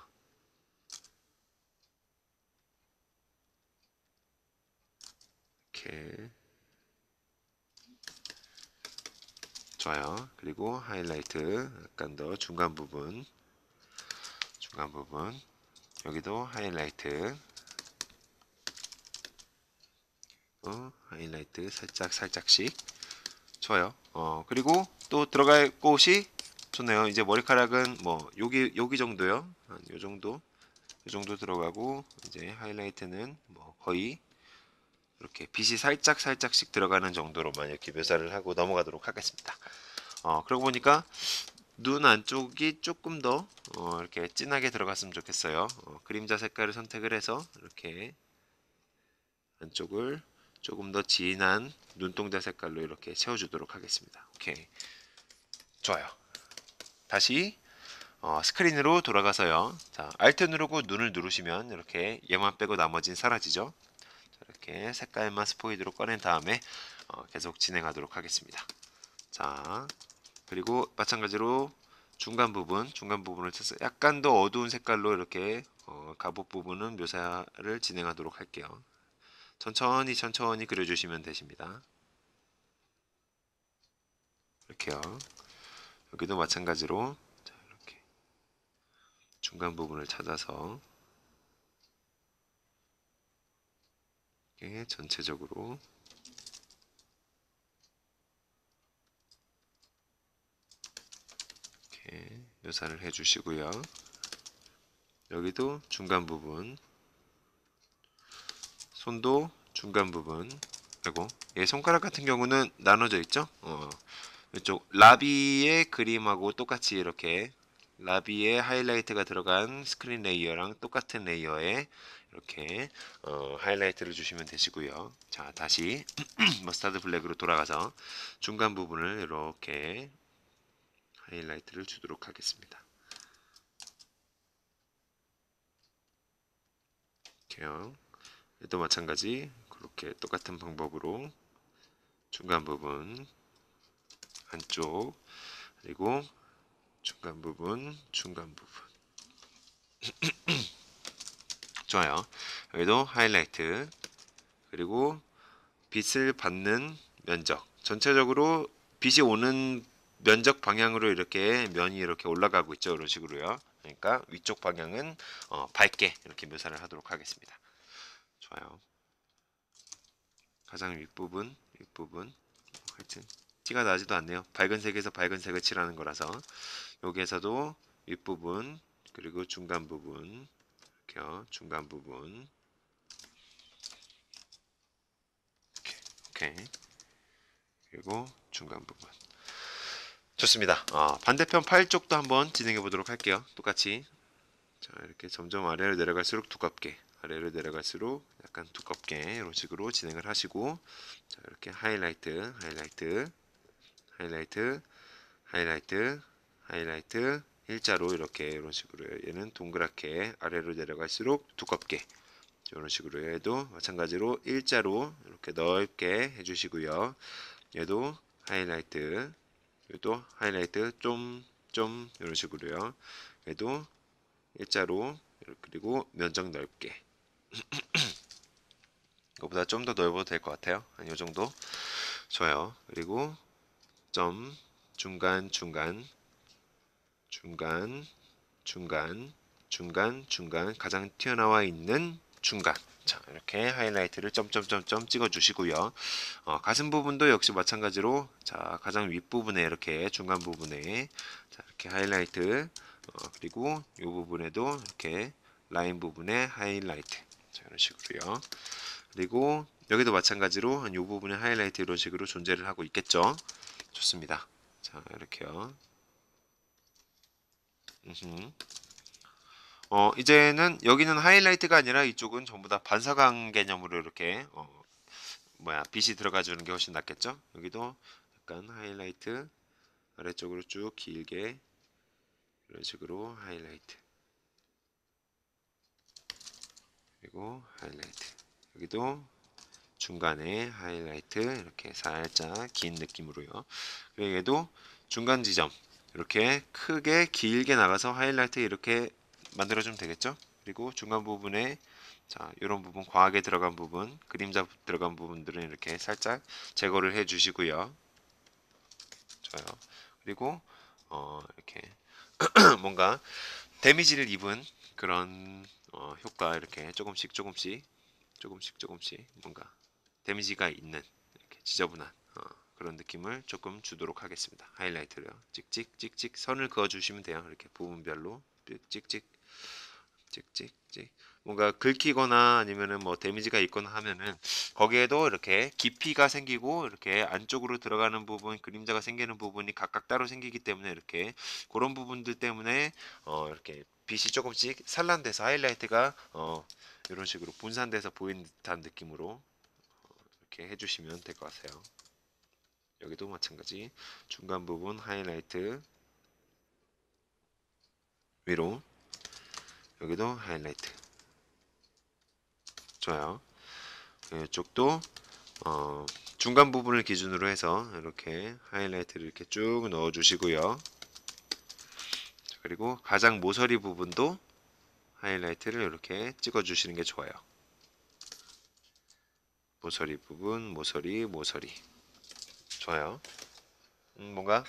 이렇게 좋아요. 그리고 하이라이트 약간 더 중간 부분 여기도 하이라이트 하이라이트 살짝씩 좋아요. 그리고 또 들어갈 곳이 좋네요. 이제 머리카락은 뭐 여기 정도요. 한 요 정도 들어가고, 이제 하이라이트는 뭐 거의 이렇게 빛이 살짝씩 들어가는 정도로만 이렇게 묘사를 하고 넘어가도록 하겠습니다. 그러고 보니까 눈 안쪽이 조금 더 이렇게 진하게 들어갔으면 좋겠어요. 그림자 색깔을 선택을 해서 이렇게 안쪽을 조금 더 진한 눈동자 색깔로 이렇게 채워주도록 하겠습니다. 오케이, 좋아요. 다시 스크린으로 돌아가서요. 자, Alt 누르고 눈을 누르시면 이렇게 얘만 빼고 나머지는 사라지죠. 이렇게 색깔만 스포이드로 꺼낸 다음에 계속 진행하도록 하겠습니다. 자, 그리고 마찬가지로 중간 부분을 쳐서 약간 더 어두운 색깔로 이렇게 갑옷 부분은 묘사를 진행하도록 할게요. 천천히 그려주시면 되십니다. 이렇게요. 여기도 마찬가지로 자, 이렇게 중간 부분을 찾아서 이렇게 전체적으로 이렇게 묘사를 해주시고요. 여기도 중간 부분, 손도 중간 부분. 그리고 손가락 같은 경우는 나눠져 있죠. 이쪽 라비의 그림하고 똑같이 이렇게 라비의 하이라이트가 들어간 스크린 레이어랑 똑같은 레이어에 이렇게 하이라이트를 주시면 되시고요. 자, 다시 머스타드 블랙으로 돌아가서 중간 부분을 이렇게 하이라이트를 주도록 하겠습니다. 이렇게요. 또 마찬가지 그렇게 똑같은 방법으로 중간 부분 안쪽, 그리고 중간 부분 좋아요. 여기도 하이라이트, 그리고 빛을 받는 면적, 전체적으로 빛이 오는 면적 방향으로 이렇게 면이 이렇게 올라가고 있죠. 이런 식으로요. 그러니까 위쪽 방향은 밝게 이렇게 묘사를 하도록 하겠습니다. 좋아요. 가장 윗부분 하여튼 티가 나지도 않네요. 밝은 색에서 밝은 색을 칠하는 거라서. 여기에서도 윗부분, 그리고 중간 부분, 이렇게요. 중간 부분 오케이. 그리고 중간 부분. 좋습니다. 반대편 팔 쪽도 한번 진행해 보도록 할게요. 똑같이. 자, 이렇게 점점 아래로 내려갈수록 두껍게, 아래로 내려갈수록 약간 두껍게 이런 식으로 진행을 하시고, 자, 이렇게 하이라이트 일자로 이렇게 이런 식으로, 얘는 동그랗게 아래로 내려갈수록 두껍게, 이런 식으로 얘도 마찬가지로 일자로 이렇게 넓게 해주시고요. 얘도 하이라이트 좀 이런 식으로요. 얘도 일자로, 그리고 면적 넓게. 이거보다 좀 더 넓어도 될 것 같아요. 한 요 정도. 좋아요. 그리고 점, 중간 가장 튀어나와 있는 중간. 자, 이렇게 하이라이트를 점점점점 찍어 주시고요. 가슴 부분도 역시 마찬가지로, 자, 가장 윗부분에 이렇게 중간 부분에 자, 이렇게 하이라이트, 그리고 이 부분에도 이렇게 라인 부분에 하이라이트. 자, 이런 식으로요. 그리고 여기도 마찬가지로 한 이 부분에 하이라이트 이런 식으로 존재를 하고 있겠죠. 좋습니다. 자, 이렇게요. 이제는 여기는 하이라이트가 아니라 이쪽은 전부 다 반사광 개념으로 이렇게 빛이 들어가 주는 게 훨씬 낫겠죠. 여기도 약간 하이라이트, 아래쪽으로 쭉 길게 이런 식으로 하이라이트, 그리고 하이라이트, 여기도 중간에 하이라이트 이렇게 살짝 긴 느낌으로요. 그리고 얘도 중간 지점 이렇게 크게 길게 나가서 하이라이트 이렇게 만들어주면 되겠죠. 그리고 중간 부분에 자, 이런 부분 과하게 들어간 부분, 그림자 들어간 부분들은 이렇게 살짝 제거를 해 주시고요. 좋아요. 그리고 이렇게 뭔가 데미지를 입은 그런 효과 이렇게 조금씩 뭔가 데미지가 있는 이렇게 지저분한 그런 느낌을 조금 주도록 하겠습니다. 하이라이트를 찍찍찍찍 선을 그어 주시면 돼요. 이렇게 부분별로 찍찍 찍찍찍 뭔가 긁히거나 아니면은 뭐 데미지가 있거나 하면은 거기에도 이렇게 깊이가 생기고 이렇게 안쪽으로 들어가는 부분 그림자가 생기는 부분이 각각 따로 생기기 때문에 이렇게 그런 부분들 때문에 이렇게 빛이 조금씩 산란돼서 하이라이트가 이런 식으로 분산돼서 보이는 듯한 느낌으로 이렇게 해주시면 될 것 같아요. 여기도 마찬가지 중간 부분 하이라이트 위로 여기도 하이라이트 좋아요. 이쪽도 중간 부분을 기준으로 해서 이렇게 하이라이트를 이렇게 쭉 넣어 주시고요. 그리고 가장 모서리 부분도 하이라이트를 이렇게 찍어 주시는 게 좋아요. 모서리 부분 모서리 좋아요. 뭔가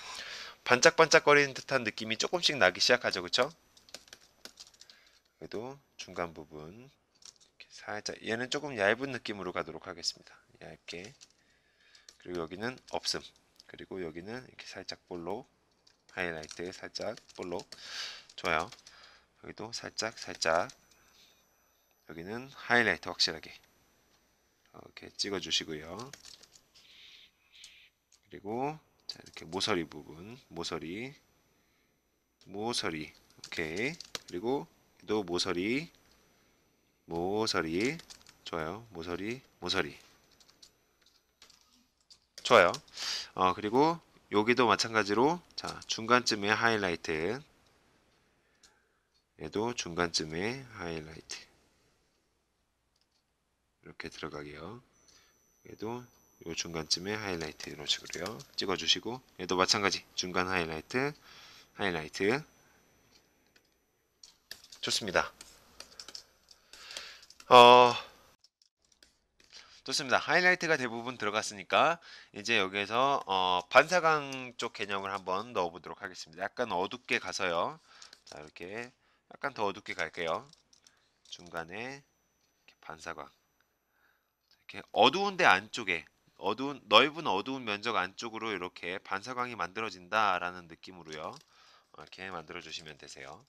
반짝반짝거리는 듯한 느낌이 조금씩 나기 시작하죠. 그쵸? 그래도 중간 부분 이렇게 살짝 얘는 조금 얇은 느낌으로 가도록 하겠습니다. 얇게 그리고 여기는 없음 그리고 여기는 이렇게 살짝 볼록 하이라이트 살짝 볼록 좋아요. 여기도 살짝 여기는 하이라이트 확실하게 이렇게 찍어 주시고요. 그리고 자 이렇게 모서리 부분 모서리 오케이 그리고 또 모서리 좋아요. 모서리 좋아요. 그리고 여기도 마찬가지로 자 중간쯤에 하이라이트 얘도 중간쯤에 하이라이트 이렇게 들어가게요. 얘도 요 중간쯤에 하이라이트 이런 식으로요 찍어주시고 얘도 마찬가지 중간 하이라이트 좋습니다. 어 좋습니다. 하이라이트가 대부분 들어갔으니까 이제 여기에서 반사광 쪽 개념을 한번 넣어 보도록 하겠습니다. 약간 어둡게 가서요. 자 이렇게 약간 더 어둡게 갈게요. 중간에 이렇게 반사광 이렇게 어두운데 안쪽에 넓은 어두운 면적 안쪽으로 이렇게 반사광이 만들어진다라는 느낌으로요. 이렇게 만들어 주시면 되세요.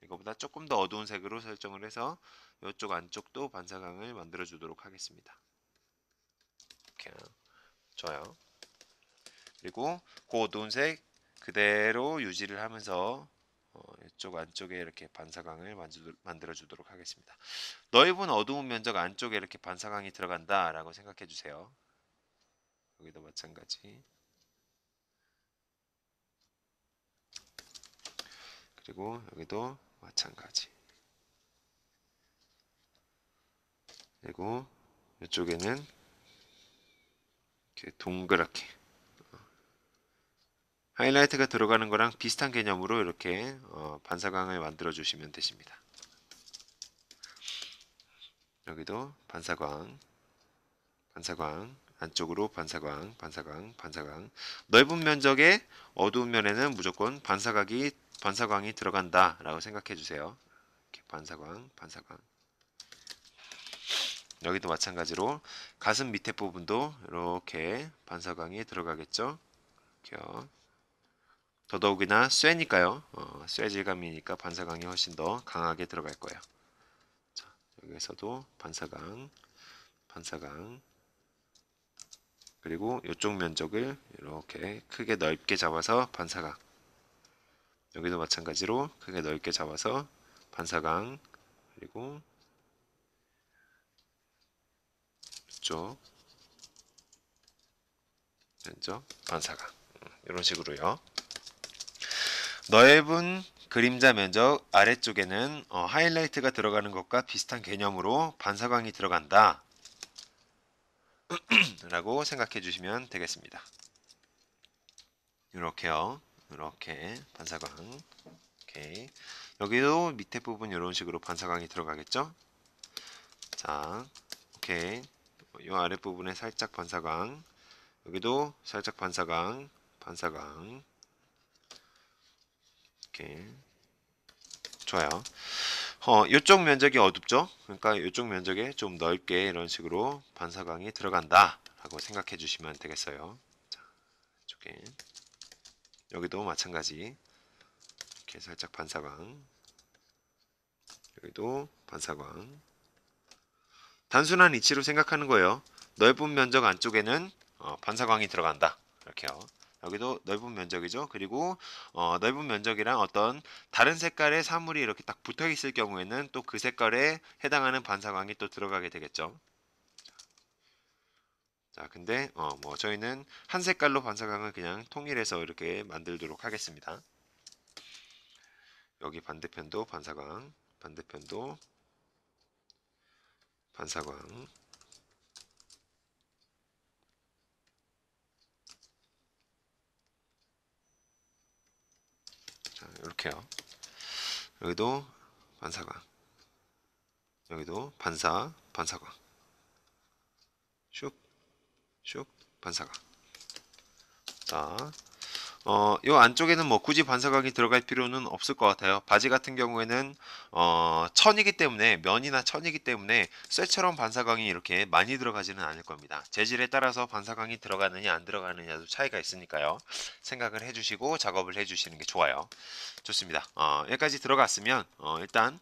이거보다 조금 더 어두운 색으로 설정을 해서 이쪽 안쪽도 반사광을 만들어 주도록 하겠습니다. 이렇게 좋아요. 그리고 그 어두운 색 그대로 유지를 하면서 이쪽 안쪽에 이렇게 반사광을 만들어 주도록 하겠습니다. 넓은 어두운 면적 안쪽에 이렇게 반사광이 들어간다 라고 생각해 주세요. 여기도 마찬가지 그리고 여기도 마찬가지 그리고 이쪽에는 이렇게 동그랗게 하이라이트가 들어가는 거랑 비슷한 개념으로 이렇게 반사광을 만들어 주시면 되십니다. 여기도 반사광 안쪽으로 반사광 넓은 면적의 어두운 면에는 무조건 반사광이 들어간다 라고 생각해 주세요. 이렇게 반사광 여기도 마찬가지로 가슴 밑에 부분도 이렇게 반사광이 들어가겠죠. 이렇게요. 더더욱이나 쇠니까요. 쇠 질감이니까 반사광이 훨씬 더 강하게 들어갈 거예요. 자, 여기에서도 반사광 그리고 이쪽 면적을 이렇게 크게 넓게 잡아서 반사광 여기도 마찬가지로 크게 넓게 잡아서 반사광 그리고 이쪽 면적 반사광 이런 식으로요. 넓은 그림자 면적 아래쪽에는 하이라이트가 들어가는 것과 비슷한 개념으로 반사광이 들어간다 라고 생각해 주시면 되겠습니다. 이렇게요. 이렇게 반사광. 오케이. 여기도 밑에 부분 이런 식으로 반사광이 들어가겠죠? 자, 오케이. 이 아랫부분에 살짝 반사광. 여기도 살짝 반사광. 반사광. 오케이. 좋아요. 이쪽 면적이 어둡죠? 그러니까 이쪽 면적에 좀 넓게 이런 식으로 반사광이 들어간다 라고 생각해 주시면 되겠어요. 자, 이쪽에 여기도 마찬가지 이렇게 살짝 반사광, 여기도 반사광. 단순한 이치로 생각하는 거예요. 넓은 면적 안쪽에는 반사광이 들어간다 이렇게요. 여기도 넓은 면적이죠. 그리고 넓은 면적이랑 어떤 다른 색깔의 사물이 이렇게 딱 붙어 있을 경우에는 또 그 색깔에 해당하는 반사광이 또 들어가게 되겠죠. 자, 근데 뭐 저희는 한 색깔로 반사광을 그냥 통일해서 이렇게 만들도록 하겠습니다. 여기 반대편도 반사광, 반대편도 반사광. 자, 이렇게요. 여기도 반사광, 여기도 반사광. 슉, 슉, 반사광. 자, 요 안쪽에는 뭐 굳이 반사광이 들어갈 필요는 없을 것 같아요. 바지 같은 경우에는 천이기 때문에, 면이나 천이기 때문에 쇠처럼 반사광이 이렇게 많이 들어가지는 않을 겁니다. 재질에 따라서 반사광이 들어가느냐 안 들어가느냐도 차이가 있으니까요. 생각을 해주시고 작업을 해주시는 게 좋아요. 좋습니다. 여기까지 들어갔으면 일단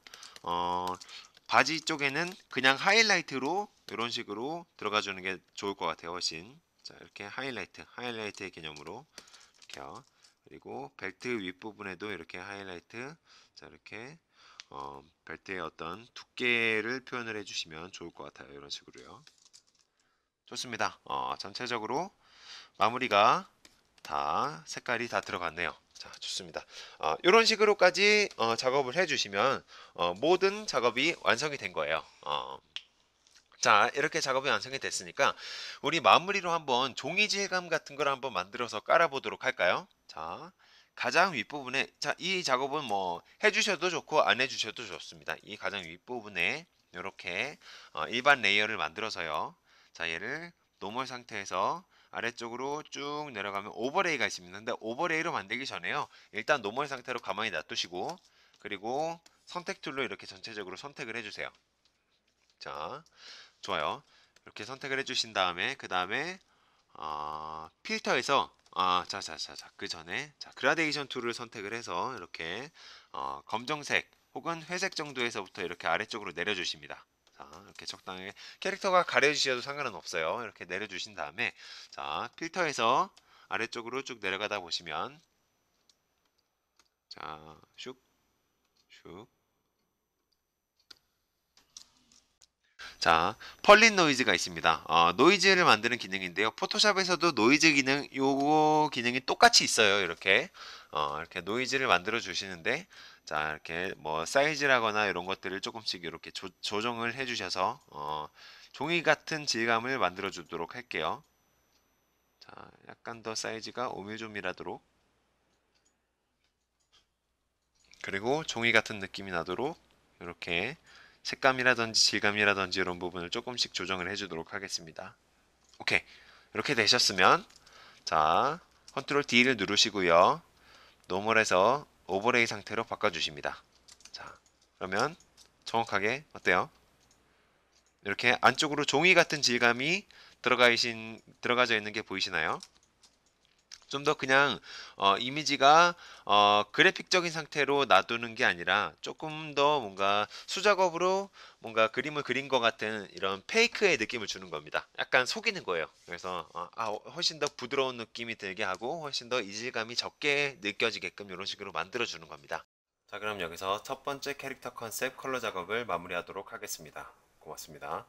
바지 쪽에는 그냥 하이라이트로 이런 식으로 들어가 주는 게 좋을 것 같아요. 훨씬. 자, 이렇게 하이라이트의 개념으로 이렇게요. 그리고 벨트 윗부분에도 이렇게 하이라이트. 자, 이렇게 벨트의 어떤 두께를 표현을 해주시면 좋을 것 같아요. 이런 식으로요. 좋습니다. 전체적으로 마무리가 다 색깔이 다 들어갔네요. 자, 좋습니다. 이런 식으로까지 작업을 해주시면 모든 작업이 완성이 된 거예요. 자, 이렇게 작업이 완성이 됐으니까 우리 마무리로 한번 종이 질감 같은 걸 한번 만들어서 깔아보도록 할까요? 자, 가장 윗부분에, 자, 이 작업은 뭐 해주셔도 좋고 안 해주셔도 좋습니다. 이 가장 윗부분에 이렇게 일반 레이어를 만들어서요. 자, 얘를 노멀 상태에서 아래쪽으로 쭉 내려가면 오버레이가 있습니다. 근데 오버레이로 만들기 전에요. 일단 노멀 상태로 가만히 놔두시고, 그리고 선택 툴로 이렇게 전체적으로 선택을 해주세요. 자, 좋아요. 이렇게 선택을 해주신 다음에 그 다음에 필터에서 그 전에 그라데이션 툴을 선택을 해서 이렇게 검정색 혹은 회색 정도에서부터 이렇게 아래쪽으로 내려주십니다. 자, 이렇게 적당하게 캐릭터가 가려지셔도 상관은 없어요. 이렇게 내려주신 다음에 자, 필터에서 아래쪽으로 쭉 내려가다 보시면 자, 슉, 슉. 자, 펄린 노이즈가 있습니다. 노이즈를 만드는 기능인데요. 포토샵에서도 노이즈 기능, 요거 기능이 똑같이 있어요. 이렇게 노이즈를 만들어 주시는데, 자, 이렇게 뭐 사이즈라거나 이런 것들을 조금씩 이렇게 조정을 해 주셔서, 종이 같은 질감을 만들어 주도록 할게요. 자, 약간 더 사이즈가 오밀조밀하도록, 그리고 종이 같은 느낌이 나도록, 이렇게 색감이라든지 질감이라든지 이런 부분을 조금씩 조정을 해주도록 하겠습니다. 오케이. 이렇게 되셨으면 자, 컨트롤 D를 누르시고요. 노멀에서 오버레이 상태로 바꿔주십니다. 자, 그러면 정확하게 어때요? 이렇게 안쪽으로 종이 같은 질감이 들어가져 있는 게 보이시나요? 좀 더 그냥 이미지가 그래픽적인 상태로 놔두는 게 아니라 조금 더 뭔가 수작업으로 뭔가 그림을 그린 것 같은 이런 페이크의 느낌을 주는 겁니다. 약간 속이는 거예요. 그래서 훨씬 더 부드러운 느낌이 들게 하고 훨씬 더 이질감이 적게 느껴지게끔 이런 식으로 만들어 주는 겁니다. 자, 그럼 여기서 첫 번째 캐릭터 컨셉 컬러 작업을 마무리하도록 하겠습니다. 고맙습니다.